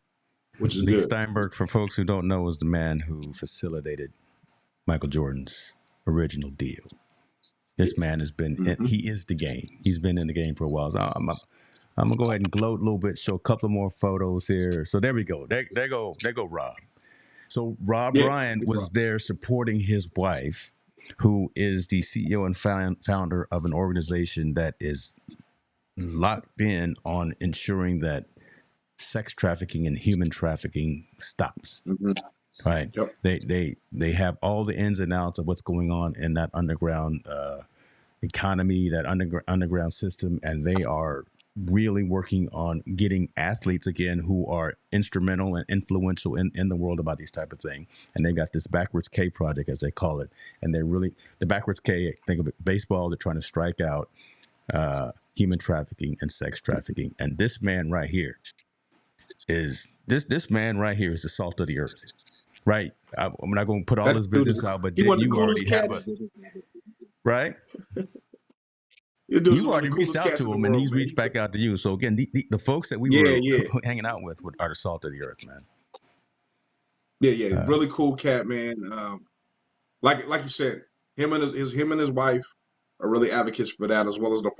which is Lee good. Steinberg, for folks who don't know, is the man who facilitated Michael Jordan's original deal. This man has been. He is the game. He's been in the game for a while. So I'm gonna go ahead and gloat a little bit, show a couple more photos here. So there we go. There go Rob. So Rob Ryan was there supporting his wife who is the CEO and founder of an organization that is locked in on ensuring that sex trafficking and human trafficking stops. Mm-hmm. Right? Yep. They have all the ins and outs of what's going on in that underground economy, that underground system, and they are really working on getting athletes again who are instrumental and influential in the world about these type of things. And they've got this backwards K project, as they call it, and they're really the backwards K. Think of it, baseball. They're trying to strike out human trafficking and sex trafficking. And this man right here is this man right here is the salt of the earth. Right, I'm not going to put all That his dude business is, out, but he one of the you already coolest have cats. a right. This dude's You've one of already the reached coolest out cats in to the him, and world, he's man. reached back out to you. So again, the folks that we Yeah, were yeah, hanging out with are the salt of the earth, man. yeah. Uh, Really cool cat, man. Like you said, him and his wife are really advocates for that, as well as the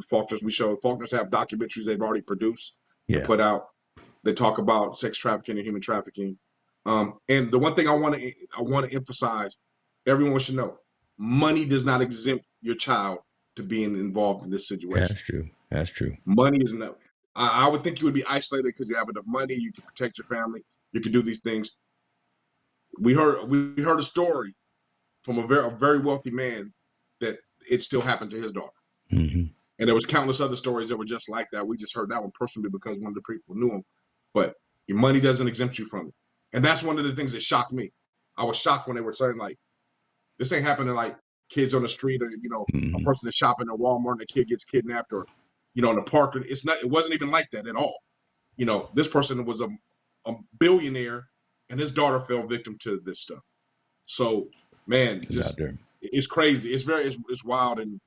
Faulkners we show. Faulkners have documentaries they've already produced and yeah, put out. They talk about sex trafficking and human trafficking. And the one thing I want to emphasize, everyone should know, money does not exempt your child to being involved in this situation. that's true. That's true. Money is not. I would think you would be isolated because you have enough money, you can protect your family, you can do these things. We heard a story from a very wealthy man that it still happened to his daughter. Hmm. And there was countless other stories that were just like that. We just heard that one personally because one of the people knew him. But your money doesn't exempt you from it. And that's one of the things that shocked me. I was shocked when they were saying, like, this ain't happening to, like, kids on the street, or, a Hmm. person is shopping at Walmart and a kid gets kidnapped, or, in the park. It wasn't even like that at all. This person was a billionaire, and his daughter fell victim to this stuff. So, man, It's out just, there. it's crazy. It's wild. And,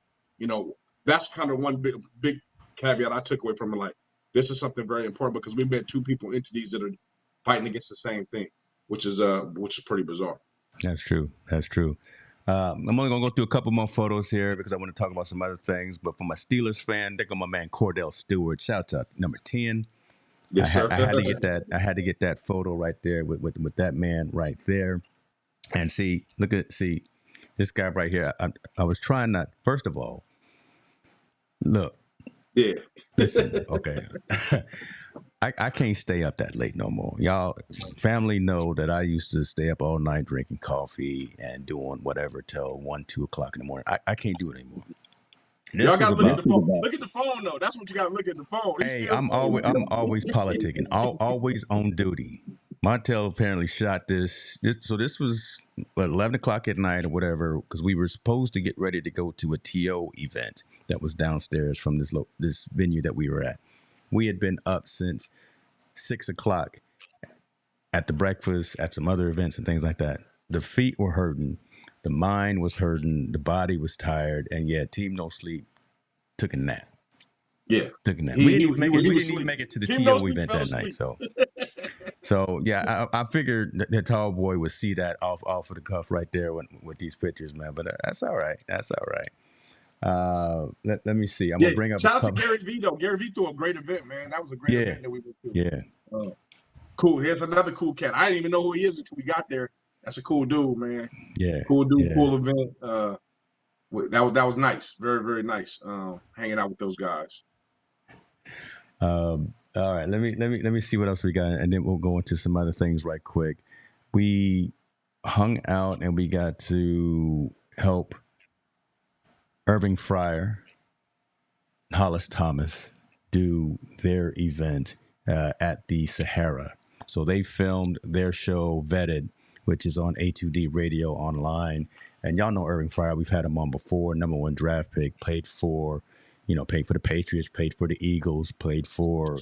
that's kind of one big caveat I took away from it. Like, this is something very important because we've met two people, entities that are fighting against the same thing, which is pretty bizarre. That's true. That's true. I'm only gonna go through a couple more photos here because I want to talk about some other things. But for my Steelers fan, there go my man Cordell Stewart. Shout out number 10. Yes, sir. I had to get that. I had to get that photo right there with that man right there. And see this guy right here. I was trying not. First of all, look, Yeah. listen. Okay, I can't stay up that late no more. Y'all, family know that I used to stay up all night drinking coffee and doing whatever till 1, 2 o'clock in the morning. I can't do it anymore. Y'all This was gotta look at about. the phone. Look at the phone though. That's what you gotta look at the phone. He's Hey, still playing. I'm always politicking, always on duty. Montel apparently shot this. So this was 11 o'clock at night or whatever, because we were supposed to get ready to go to a TO event that was downstairs from this venue that we were at. We had been up since 6 o'clock at the breakfast, at some other events and things like that. The feet were hurting, the mind was hurting, the body was tired, and yet Team No Sleep took a nap. Yeah. Took a nap. He We didn't was even make asleep. it to the Team No TO Sleep event fell that night. asleep. So yeah, I figured that tall boy would see that off of the cuff right there with these pictures, man. But that's all right. That's all right. Let me see. I'm Yeah. gonna bring up a Shout out to couple. Gary Vee though. Gary Vee threw a great event, man. That was a great Yeah, event that we went to. yeah, Cool. Here's another cool cat. I didn't even know who he is until we got there. That's a cool dude, man. yeah, Cool dude, yeah. cool event. That was nice. Very, very nice. Hanging out with those guys. All right. Let me see what else we got, and then we'll go into some other things right quick. We hung out and we got to help Irving Fryer, Hollis Thomas do their event at the Sahara. So they filmed their show Vetted, which is on A2D Radio Online. And y'all know Irving Fryer. We've had him on before. #1 draft pick. Played for the Patriots. Played for the Eagles. Played for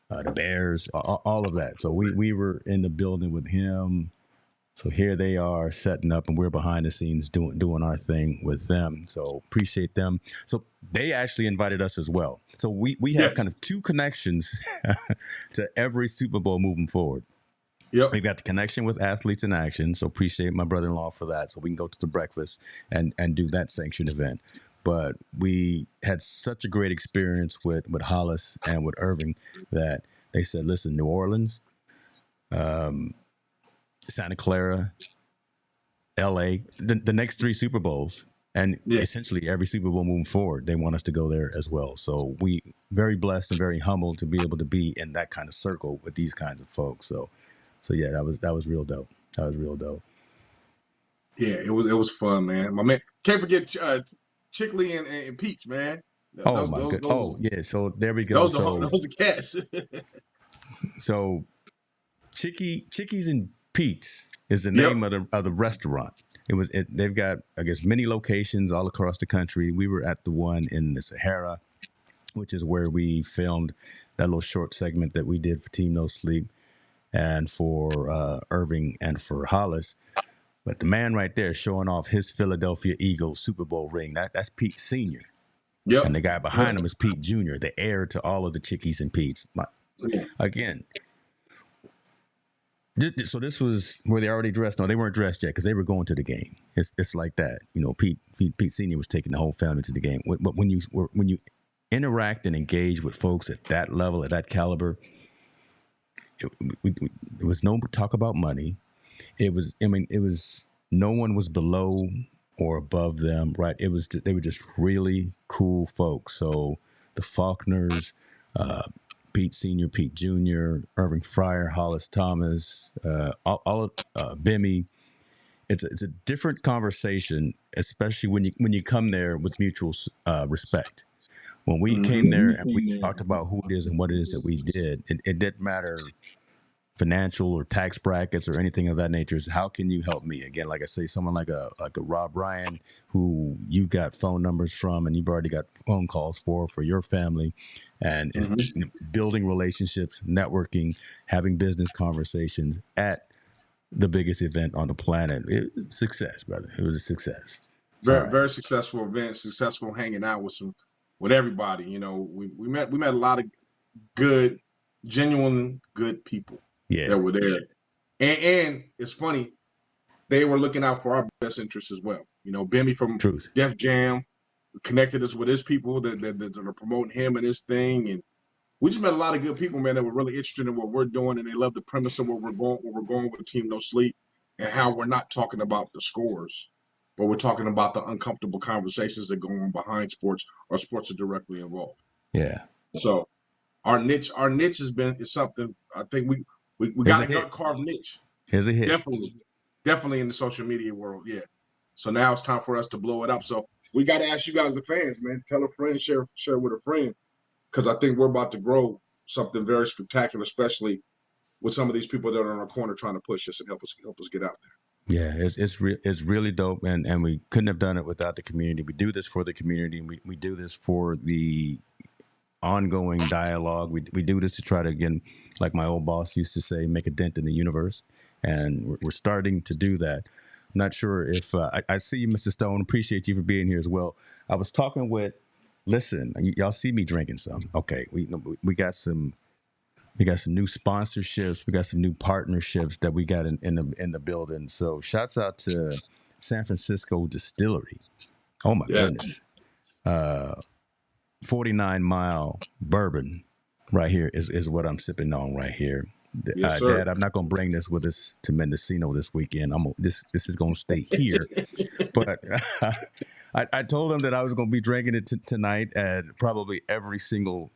the Bears. All of that. So we were in the building with him. So here they are setting up, and we're behind the scenes doing our thing with them. So appreciate them. So they actually invited us as well. So we have kind of two connections to every Super Bowl moving forward. Yep. We've got the connection with Athletes in Action. So appreciate my brother-in-law for that. So we can go to the breakfast and do that sanctioned event. But we had such a great experience with Hollis and with Irving that they said, listen, New Orleans, Santa Clara, LA, the next 3 Super Bowls, and Yeah, essentially every Super Bowl moving forward, they want us to go there as well. So we very blessed and very humbled to be able to be in that kind of circle with these kinds of folks. So yeah, that was real dope. That was real dope. yeah, it was fun, man. My man, can't forget Chickley and Peach, man. Oh Those my those good. those Oh yeah. So there we go. those are So those are cats. so Chickies and Pete's is the Yep. name of the restaurant. They've got, I guess, many locations all across the country. We were at the one in the Sahara, which is where we filmed that little short segment that we did for Team No Sleep and for Irving and for Hollis. But the man right there showing off his Philadelphia Eagles Super Bowl ring, that's Pete Sr. Yep. And the guy behind Yep. him is Pete Jr., the heir to all of the Chickies and Pete's. Again, so this was where they already dressed. No, they weren't dressed yet because they were going to the game. It's like that, you know. Pete Senior was taking the whole family to the game. But when you interact and engage with folks at that level, at that caliber, it was no talk about money. It was no one was below or above them, right? They were just really cool folks. So the Faulkners, Pete Senior, Pete Junior, Irving Fryer, Hollis Thomas, all of Bimmy. It's a different conversation, especially when you come there with mutual respect. When we came there and we talked about who it is and what it is that we did, it didn't matter financial or tax brackets or anything of that nature. Is how can you help me? Again, like I say, someone like a Rob Ryan, who you got phone numbers from and you've already got phone calls for your family, and is building relationships, networking, having business conversations at the biggest event on the planet. It was a success, brother. It was a success. Very successful event, successful hanging out with everybody. You know, we met a lot of good, genuine good people that were there. And it's funny, they were looking out for our best interests as well. You know, Bimmy from Truth. Def Jam connected us with his people that are promoting him and his thing. And we just met a lot of good people, man, that were really interested in what we're doing, and they love the premise of where we're going with Team No Sleep, and how we're not talking about the scores, but we're talking about the uncomfortable conversations that go on behind sports, or sports are directly involved. Yeah. So our niche is something I think we got a gut carved niche. Here's a hit. Definitely in the social media world, yeah. So now it's time for us to blow it up. So we got to ask you guys, the fans, man, tell a friend, share with a friend, because I think we're about to grow something very spectacular, especially with some of these people that are in our corner trying to push us and help us get out there. Yeah, it's really dope, and we couldn't have done it without the community. We do this for the community, and we do this for the ongoing dialogue. We do this to try to, again, like my old boss used to say, make a dent in the universe, and we're starting to do that. I'm not sure if I see you, Mr. Stone. Appreciate you for being here as well. I was talking with. Listen, y'all see me drinking some. Okay, we got some new sponsorships. We got some new partnerships that we got in the building. So shouts out to San Francisco Distillery. Oh my goodness. 49 Mile Bourbon right here is what I'm sipping on right here. Yes, sir. Dad, I'm not gonna bring this with us to Mendocino this weekend. This is gonna stay here. But I told him that I was gonna be drinking it tonight at probably every single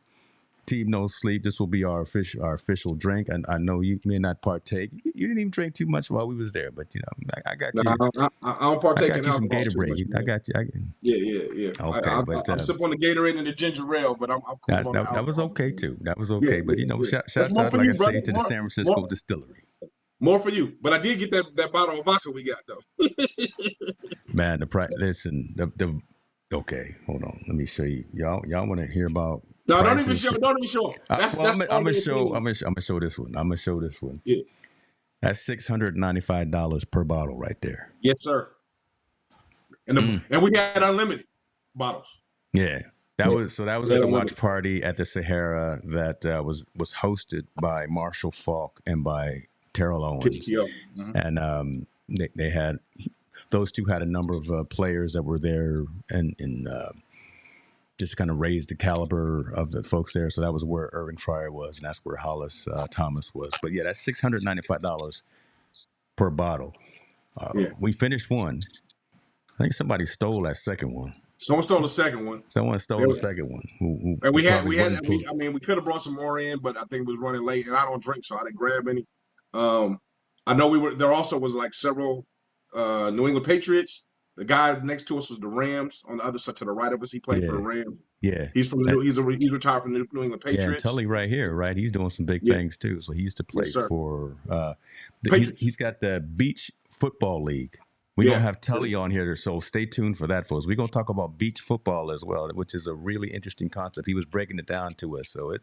Team No Sleep. This will be our official drink, and I know you may not partake. You didn't even drink too much while we was there, but you know, I got you. I don't partake in some alcohol Gatorade. much, I got you. Yeah. Okay, but I'm sipping on the Gatorade and the ginger ale, but I'm cool on the alcohol. That was okay too. That was okay, but you know, shout out, for like you, I say, to the San Francisco Distillery. More for you, but I did get that bottle of vodka we got though. Man, the price. Listen, okay, hold on. Let me show you. Y'all want to hear about? No, don't even show. I'm gonna show this one. I'm gonna show this one. Yeah. That's $695 per bottle right there. Yes, sir. And we had unlimited bottles. Yeah. That was at the watch party at the Sahara that was hosted by Marshall Falk and by Terrell Owens. And they had, those two had a number of players that were there and just kind of raised the caliber of the folks there. So that was where Irving Fryer was, and that's where Hollis Thomas was. But yeah, that's $695 per bottle. Yeah. We finished one. I think somebody stole that second one. Someone stole the second one. Someone stole There the was- second one. Who And we probably had, wasn't supposed. I mean, we could have brought some more in, but I think it was running late, and I don't drink, so I didn't grab any. I know there also was like several New England Patriots. The guy next to us was the Rams. On the other side, to the right of us, he played for the Rams. Yeah, He's from he's retired from the New England yeah, and Patriots. Tully right here, right? He's doing some big Yeah. things too. So he used to play Yes, sir. for. Patriots. He's got the Beach Football League. We're Yeah. gonna have Tully on here, so stay tuned for that, folks. We're gonna talk about beach football as well, which is a really interesting concept. He was breaking it down to us. So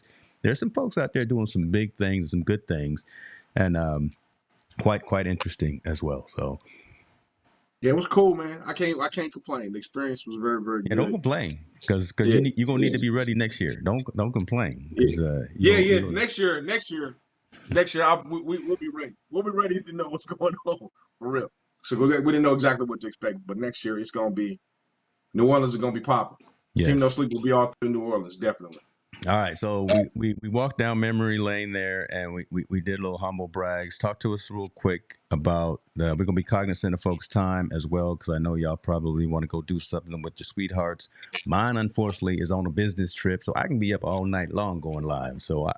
there's some folks out there doing some big things, some good things, and quite interesting as well. So Yeah, it was cool, man. I can't complain. The experience was very, very good. yeah, don't complain because Yeah. you're gonna need to be ready next year. Don't complain. 'Cause, Next year, we'll be ready. We'll be ready to know what's going on for real. So we didn't know exactly what to expect, but next year it's gonna be New Orleans is gonna be popping. Yes. Team No Sleep will be all through New Orleans, definitely. All right, so we walked down memory lane there, and we did a little humble brags. Talk to us real quick about we're gonna be cognizant of folks' time as well, because I know y'all probably want to go do something with your sweethearts. Mine, unfortunately, is on a business trip, so I can be up all night long going live. So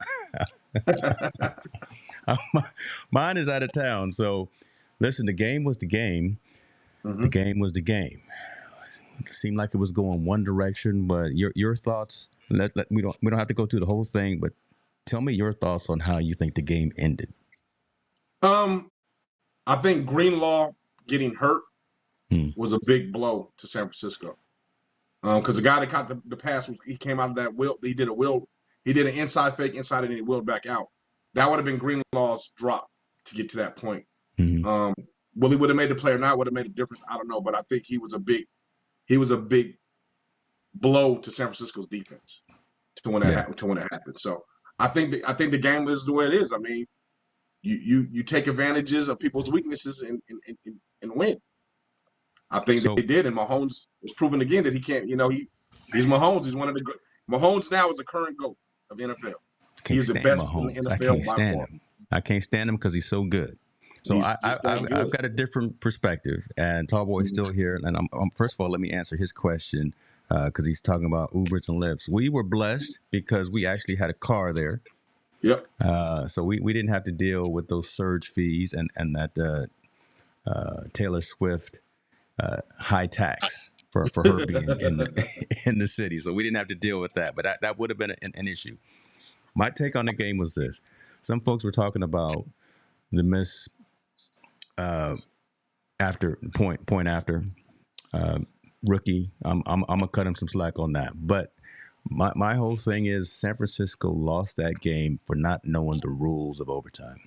mine is out of town. So listen, the game was the game. Mm-hmm. The game was the game. It seemed like it was going one direction, but your thoughts. We don't have to go through the whole thing, but tell me your thoughts on how you think the game ended. I think Greenlaw getting hurt was a big blow to San Francisco. Because the guy that caught the pass, he came out of that wheel. He did an inside fake inside, and he wheeled back out. That would have been Greenlaw's drop to get to that point. Mm-hmm. Well, he would have made the play or not, would have made a difference. I don't know, but I think he was a big blow to San Francisco's defense to when that happened. So I think the game is the way it is. I mean, you take advantages of people's weaknesses and win. I think they did, and Mahomes was proven again that he can't. You know, he's Mahomes. He's one of the great. Mahomes now is the current GOAT of NFL. He's the best Mahomes. in the NFL. I can't by stand far. him. I can't stand him because he's so good. So I've got a different perspective, and Tallboy's still here. And I'm first of all, let me answer his question because he's talking about Ubers and Lyfts. We were blessed because we actually had a car there. Yep. So we didn't have to deal with those surge fees and that Taylor Swift high tax for her being in the city. So we didn't have to deal with that. But that would have been an issue. My take on the game was this: some folks were talking about the miss after rookie. I'm gonna cut him some slack on that. But my whole thing is San Francisco lost that game for not knowing the rules of overtime.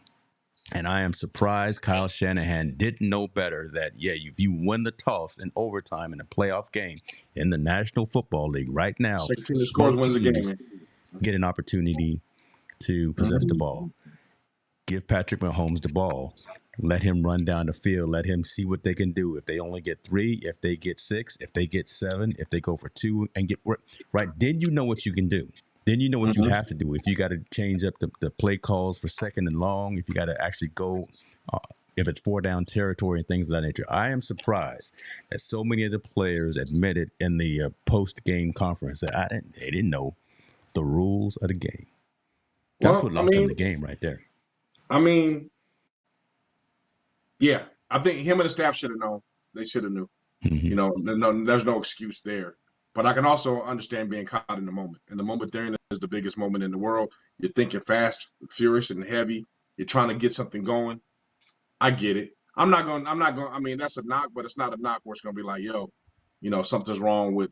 And I am surprised Kyle Shanahan didn't know better that, if you win the toss in overtime in a playoff game in the National Football League right now, Second team that scores wins the game. Get an opportunity to possess the ball. Give Patrick Mahomes the ball. Let him run down the field. Let him see what they can do. If they only get 3, if they get 6, if they get 7, if they go for 2 and get right, then you know what you can do. Then you know what you have to do. If you got to change up the play calls for second and long, if you got to actually go, if it's 4 down territory and things of that nature. I am surprised that so many of the players admitted in the post-game conference that they didn't know the rules of the game. That's what lost them the game right there. I mean, yeah, I think him and the staff should have known. They should have knew. Mm-hmm. You know, there's no excuse there. But I can also understand being caught in the moment. And the moment they're in is the biggest moment in the world. You're thinking fast, furious, and heavy. You're trying to get something going. I get it. I'm not going. I mean, that's a knock, but it's not a knock where it's going to be like, something's wrong with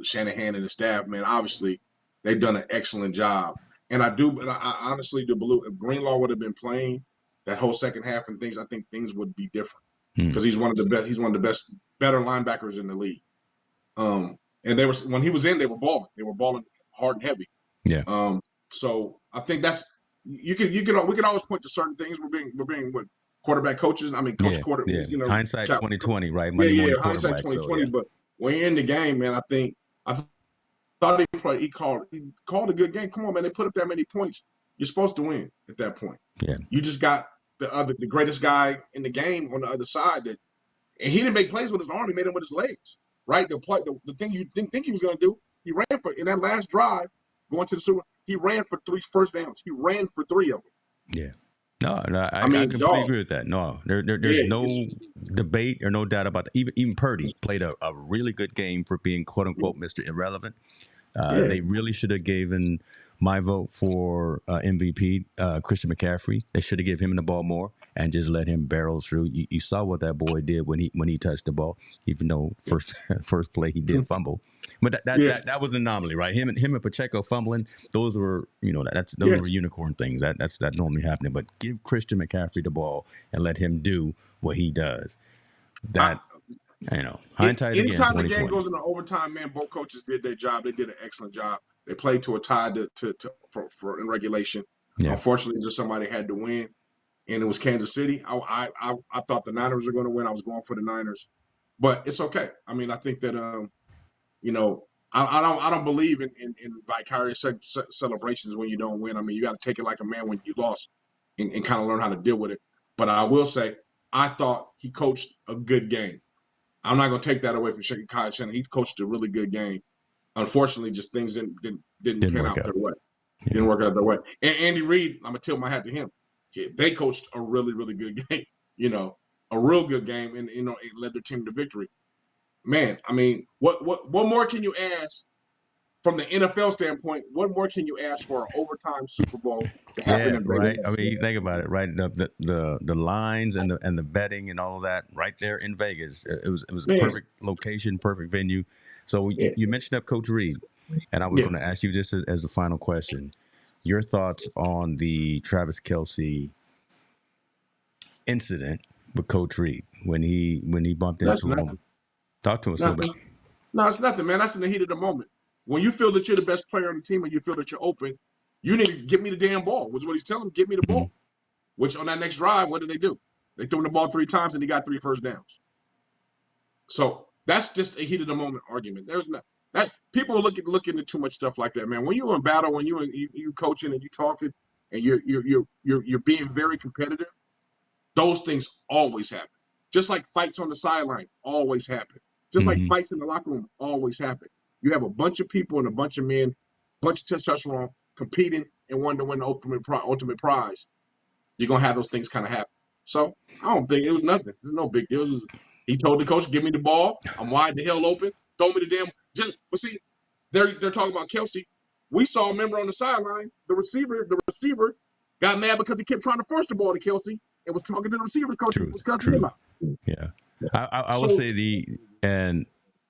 Shanahan and the staff. Man, obviously, they've done an excellent job. And I honestly do believe if Greenlaw would have been playing that whole second half and things, I think things would be different because he's one of the best. He's one of the best, better linebackers in the league. And when he was in, they were balling. They were balling hard and heavy. Yeah. So I think that's we can always point to certain things. We're being what quarterback coaches. I mean, quarter. Yeah. Hindsight 2020, right? Hindsight 2020. But when you're in the game, man, I thought he called a good game. Come on, man. They put up that many points. You're supposed to win at that point. Yeah. You just got the greatest guy in the game on the other side that And he didn't make plays with his arm; he made them with his legs. Right? The thing you didn't think he was going to do, he ran for in that last drive going to the Super. He ran for 3 first downs. He ran for 3 of them. Yeah. No, I mean, completely dog. agree with that. No, there's Yeah, no debate or no doubt about that. Even Purdy played a really good game for being quote unquote Mr. Irrelevant. yeah. They really should have given my vote for MVP, Christian McCaffrey. They should have given him the ball more and just let him barrel through. You saw what that boy did when he touched the ball, even though first play he did fumble. But that was an anomaly, right? Him and Pacheco fumbling, those were those were unicorn things. That normally happening. But give Christian McCaffrey the ball and let him do what he does. Hindsight again. Anytime the 2020. game goes into overtime, man, both coaches did their job. They did an excellent job. They played to a tie for in regulation. Yeah. Unfortunately, just somebody had to win, and it was Kansas City. I thought the Niners were going to win. I was going for the Niners, but it's okay. I mean, I think that I don't believe in vicarious celebrations when you don't win. I mean, you got to take it like a man when you lost, and kind of learn how to deal with it. But I will say, I thought he coached a good game. I'm not going to take that away from Kyle Shanahan. He coached a really good game. Unfortunately, just things didn't pan out their way. Yeah. Didn't work out their way. And Andy Reid, I'm going to tip my hat to him. They coached a really, really good game. A real good game, and it led their team to victory. Man, I mean, what more can you ask from the NFL standpoint? What more can you ask for an overtime Super Bowl to happen in Vegas? Right. I mean, you think about it, right? The lines and the betting and all of that right there in Vegas. It was a perfect location, perfect venue. So you mentioned up Coach Reid, and I was going to ask you this as a final question. Your thoughts on the Travis Kelce incident with Coach Reid when he bumped into him? Talk to us a little bit. No, it's nothing, man. That's in the heat of the moment. When you feel that you're the best player on the team and you feel that you're open, you need to give me the damn ball, which is what he's telling him. Give me the ball. Which on that next drive, what did they do? They threw him the ball 3 times and he got 3 first downs. So that's just a heat of the moment argument. There's not that people are looking into too much stuff like that, man. When you're in battle, when you coaching and you talking and you're being very competitive, those things always happen. Just like fights on the sideline always happen. Just like fights in the locker room always happen. You have a bunch of people and a bunch of men, bunch of testosterone competing and wanting to win the ultimate prize. You're gonna have those things kind of happen. So I don't think it was nothing. There's no big deal. He told the coach, "Give me the ball. I'm wide the hell open. Throw me the damn." But see, they're talking about Kelce. We saw a member on the sideline. The receiver got mad because he kept trying to force the ball to Kelce and was talking to the receivers coach. Was cussing him out. Yeah. I would say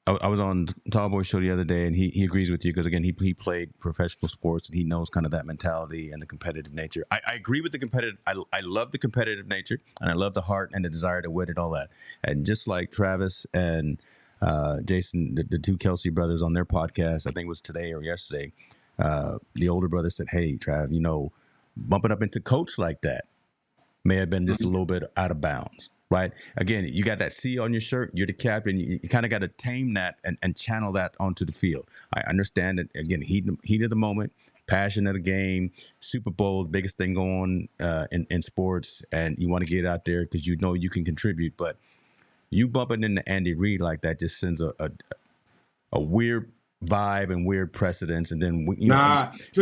I was on Tallboy Show the other day, and he agrees with you because, again, he played professional sports, and he knows kind of that mentality and the competitive nature. I agree with the competitive. I love the competitive nature, and I love the heart and the desire to win and all that. And just like Travis and Jason, the 2 Kelce brothers on their podcast, I think it was today or yesterday, the older brother said, "Hey, Trav, bumping up into coach like that may have been just a little bit out of bounds." Right. Again, you got that C on your shirt. You're the captain. You kind of got to tame that and channel that onto the field. I understand that, again, heat of the moment, passion of the game, Super Bowl, biggest thing going in sports, and you want to get out there because you know you can contribute. But you bumping into Andy Reid like that just sends a weird vibe and weird precedence, and then to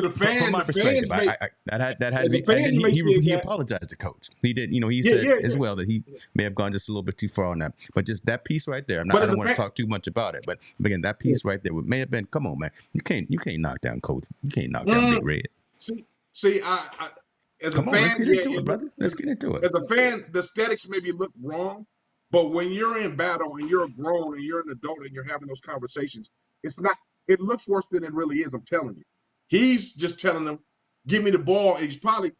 the fan, from my perspective, that had to be. And then he apologized to coach. He did, he said as well that he may have gone just a little bit too far on that. But just that piece right there, I don't want to talk too much about it. But again, that piece right there may have been. Come on, man, you can't knock down coach. You can't knock down Big Red. See, as a fan, let's get into it, brother. Let's get into it. As a fan, the aesthetics maybe look wrong, but when you're in battle and you're grown and you're an adult and you're having those conversations, it's not. It looks worse than it really is, I'm telling you. He's just telling them, give me the ball. And he's probably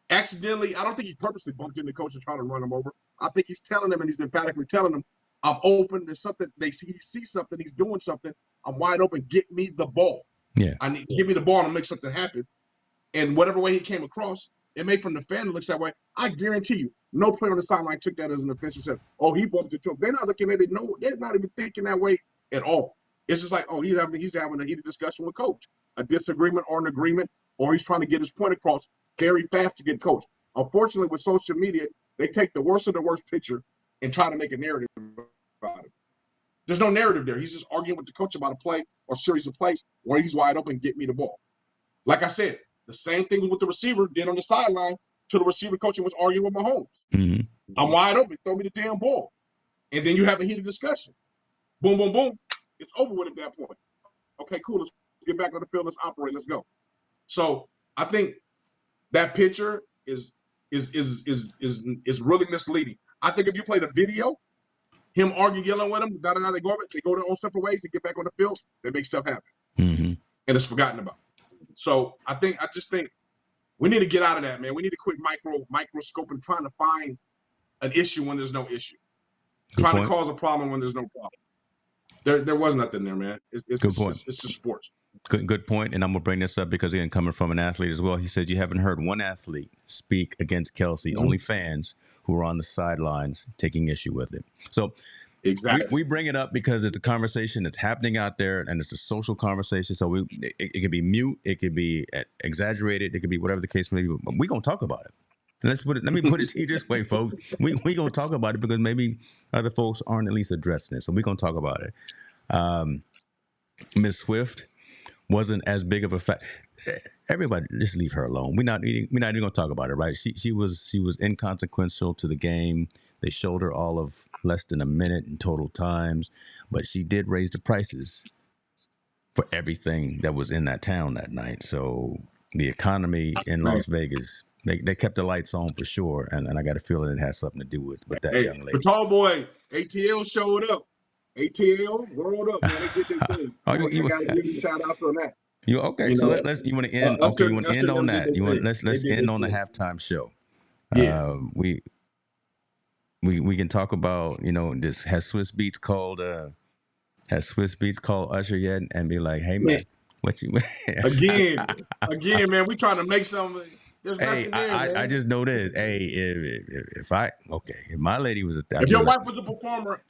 accidentally, I don't think he purposely bumped into the coach and trying to run him over. I think he's telling them, and he's emphatically telling them, I'm open. There's something. He sees something. He's doing something. I'm wide open. Get me the ball. Yeah. Give me the ball and I'll make something happen. And whatever way he came across, it made from the fan that looks that way. I guarantee you, no player on the sideline took that as an offense and said, oh, he bumped into him. They're not looking at it. No, they're not even thinking that way at all. It's just like, oh, he's having a heated discussion with coach, a disagreement or an agreement, or he's trying to get his point across very fast to get coached. Unfortunately, with social media, they take the worst of the worst picture and try to make a narrative about it. There's no narrative there. He's just arguing with the coach about a play or series of plays where he's wide open, get me the ball. Like I said, the same thing with the receiver did on the sideline to the receiver coach and was arguing with Mahomes. Mm-hmm. I'm wide open, throw me the damn ball. And then you have a heated discussion. Boom, boom, boom. It's over with at that point. Okay, cool. Let's get back on the field. Let's operate. Let's go. So I think that picture is really misleading. I think if you play the video, him arguing, yelling with him, they go their own separate ways and get back on the field, they make stuff happen. Mm-hmm. And it's forgotten about. So I just think we need to get out of that, man. We need to quit microscoping, trying to find an issue when there's no issue. Trying to cause a problem when there's no problem. There was nothing there, man. It's just sports. Good point. And I'm going to bring this up because, again, coming from an athlete as well, he said you haven't heard one athlete speak against Kelsey, only fans who are on the sidelines taking issue with it. So exactly, we bring it up because it's a conversation that's happening out there, and it's a social conversation. So it could be mute, it could be exaggerated, it could be whatever the case may be. But we're going to talk about it. Let me put it to you this way, folks. We going to talk about it because maybe other folks aren't at least addressing it. So we're going to talk about it. Ms. Swift wasn't as big of a fact. Everybody, just leave her alone. We're not even going to talk about it, right? She was inconsequential to the game. They showed her all of less than a minute in total times, but she did raise the prices for everything that was in that town that night. So the economy in Las Vegas, they kept the lights on for sure, and I got a feeling it has something to do with that young lady. The tall boy, ATL showed up. ATL, rolled up, man. They did their thing. You got to give you shout outs on that. You okay? You so let's. You want to end? Okay, you want to end on that? Let's end on the halftime show. Yeah. We can talk about this. Has Swiss Beats called Usher yet and be like, hey man, what you again, man? We trying to make something. There's nothing there, man. I just know this. Hey, if my lady was if your wife was a performer,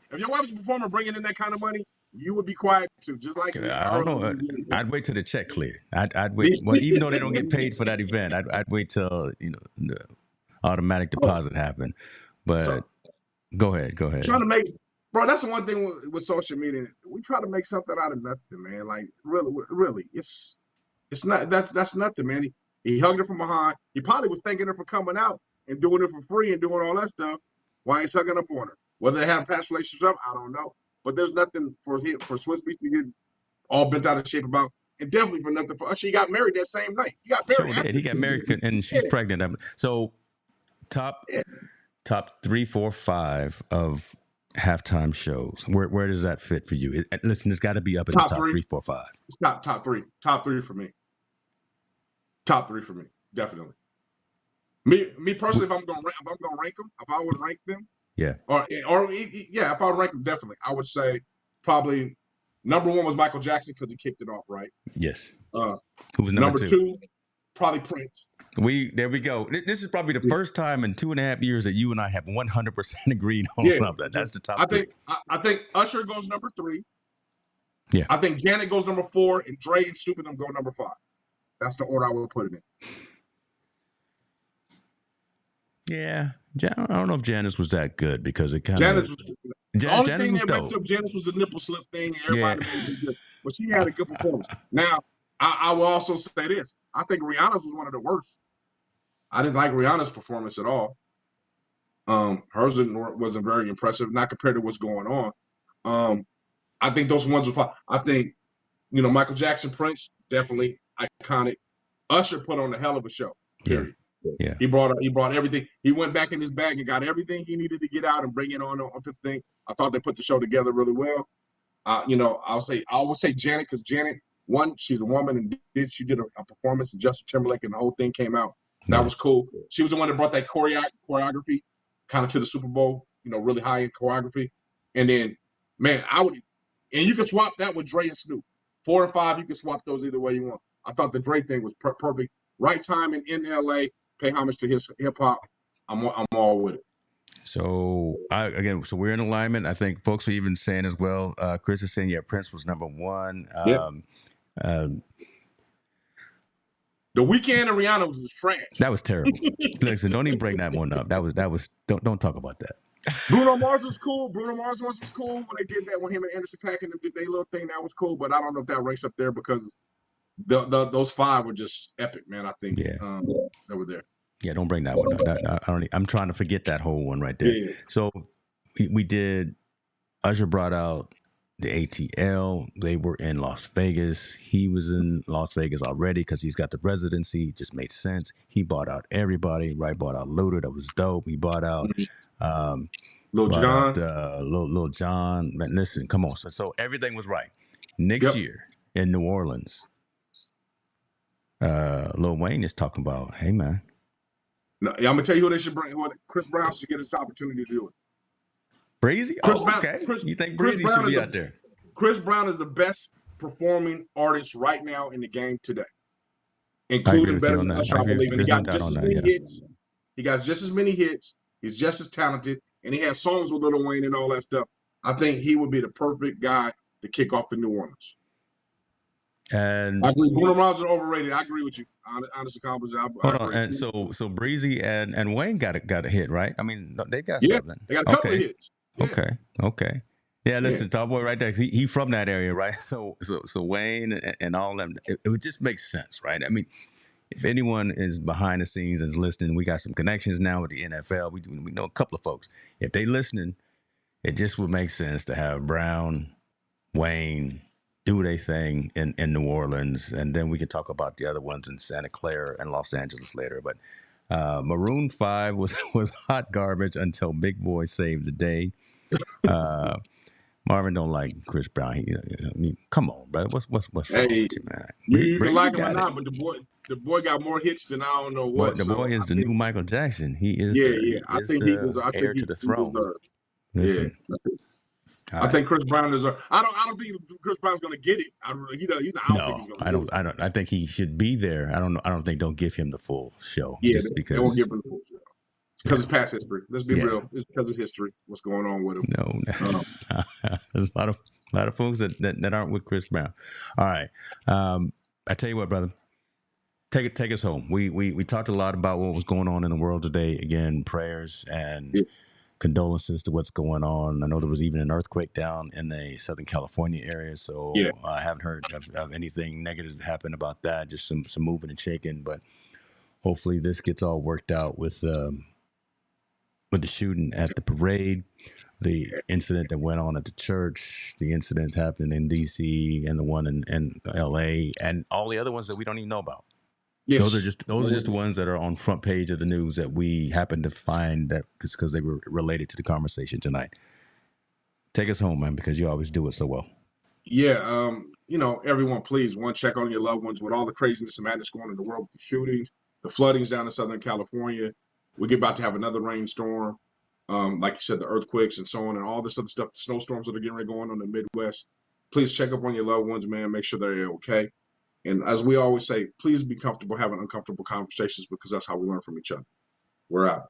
bringing in that kind of money, you would be quiet too, just like I don't know. I'd wait till the check cleared. I'd wait. Well, even though they don't get paid for that event, I'd wait till the automatic deposit happened. But go ahead. Trying to make, bro. That's the one thing with social media. We try to make something out of nothing, man. Like really, it's not. That's nothing, man. He hugged her from behind. He probably was thanking her for coming out and doing it for free and doing all that stuff. Why he's hugging up on her? Whether they have past relationships, I don't know. But there's nothing for Swiss Beats to get all bent out of shape about, and definitely for nothing for Usher. He got married that same night. He got married. Sure did. He got married, and she's pregnant. So top 3, 4, 5 of halftime shows. Where does that fit for you? Listen, it's got to be up in the top 3, 4, 5. It's top three for me. Top 3 for me, definitely. Me personally, if I'm gonna rank them, if I would rank them. Yeah. If I would rank them, definitely, I would say probably number 1 was Michael Jackson because he kicked it off, right? Yes. Who was number 2? Probably Prince. There we go. This is probably the first time in 2.5 years that you and I have 100% agreed on something. That's the top 3. I think Usher goes number 3. Yeah. I think Janet goes number 4, and Dre and Snoop and them go number 5. That's the order I would put it in. Yeah, I don't know if Janice was that good because it kind of. Janice was. The only thing that messed up Janice was the nipple slip thing. And everybody made good, but she had a good performance. Now, I will also say this: I think Rihanna's was one of the worst. I didn't like Rihanna's performance at all. Hers wasn't very impressive, not compared to what's going on. I think those ones were fine. I think, Michael Jackson, Prince, definitely iconic. Usher put on a hell of a show. Period. Yeah. He brought everything. He went back in his bag and got everything he needed to get out and bring it onto the thing. I thought they put the show together really well. I would say Janet, because Janet, one, she's a woman and she did a performance in Justin Timberlake and the whole thing came out. That was cool. She was the one that brought that choreography kind of to the Super Bowl, really high end choreography. And then, man, and you can swap that with Dre and Snoop. 4 and 5, you can swap those either way you want. I thought the Dre thing was perfect. Right time in LA. Pay homage to his hip hop. I'm all with it. So so we're in alignment. I think folks are even saying as well. Chris is saying, Prince was number 1. The Weeknd and Rihanna was trash. That was terrible. Listen, don't even bring that one up. That was don't talk about that. Bruno Mars was cool. Bruno Mars was cool when they did that when him and Anderson .Paak and them did their little thing. That was cool, but I don't know if that ranks up there because those five were just epic, man. I think Yeah. that were there. Yeah, don't bring that one up. I'm trying to forget that whole one right there. Yeah. So we did. Usher brought out the ATL. They were in Las Vegas. He was in Las Vegas already because he's got the residency. It just made sense. He bought out everybody. Right, bought out Luda. That was dope. He bought out Lil Jon. Lil Jon. Man, listen, come on. So everything was right. Next year in New Orleans, Lil Wayne is talking about, hey man. No, I'm gonna tell you who they should bring. Chris Brown should get his opportunity to do it. Breezy? Okay. You think Breezy should be out there? Chris Brown is the best performing artist right now in the game today, including better than Usher, I believe. And he got just as many hits. He got just as many hits. He's just as talented, and he has songs with Lil Wayne and all that stuff. I think he would be the perfect guy to kick off the New Orleans. And I agree. Bruno Mars is overrated. I agree with you. Honestly, hold on. And so Breezy and Wayne got a hit, right? I mean, they got something. They got a couple of hits. Yeah. Okay. Yeah, listen, Top Boy right there. He from that area, right? So Wayne and all them, it would just make sense, right? I mean, if anyone is behind the scenes and is listening, we got some connections now with the NFL. We know a couple of folks. If they listening, it just would make sense to have Brown, Wayne do their thing in New Orleans, and then we can talk about the other ones in Santa Clara and Los Angeles later. But Maroon 5 was hot garbage until Big Boy saved the day. Marvin don't like Chris Brown. I mean, come on, brother. What's wrong with you, man? You can like him or not, but the boy got more hits than I don't know what. The boy is the new Michael Jackson. He is. I think he was heir to the throne. Listen. I think Chris Brown deserves. I don't think Chris Brown's going to get it. I don't think he's going to. I don't. I think he should be there. I don't know. I don't think they'll give him the full show. Yeah, just because they won't give him the full show. Because it's past history. Let's be real. It's because of history. What's going on with him? No. There's a lot of folks that aren't with Chris Brown. All right. I tell you what, brother. Take us home. We talked a lot about what was going on in the world today. Again, prayers and condolences to what's going on. I know there was even an earthquake down in the Southern California area, so I haven't heard of anything negative happen about that. Just some moving and shaking, but hopefully this gets all worked out with the shooting at the parade, the incident that went on at the church, the incident happened in D.C. and the one in L.A. and all the other ones that we don't even know about. Yes. Those are just the ones that are on front page of the news that we happen to find that because they were related to the conversation tonight. Take us home, man, because you always do it so well. Yeah, everyone, please, check on your loved ones with all the craziness and madness going on in the world with the shootings, the floodings down in Southern California. We're about to have another rainstorm. Like you said, the earthquakes and so on and all this other stuff, the snowstorms that are getting ready going on in the Midwest. Please check up on your loved ones, man. Make sure they're okay. And as we always say, please be comfortable having uncomfortable conversations because that's how we learn from each other. We're out.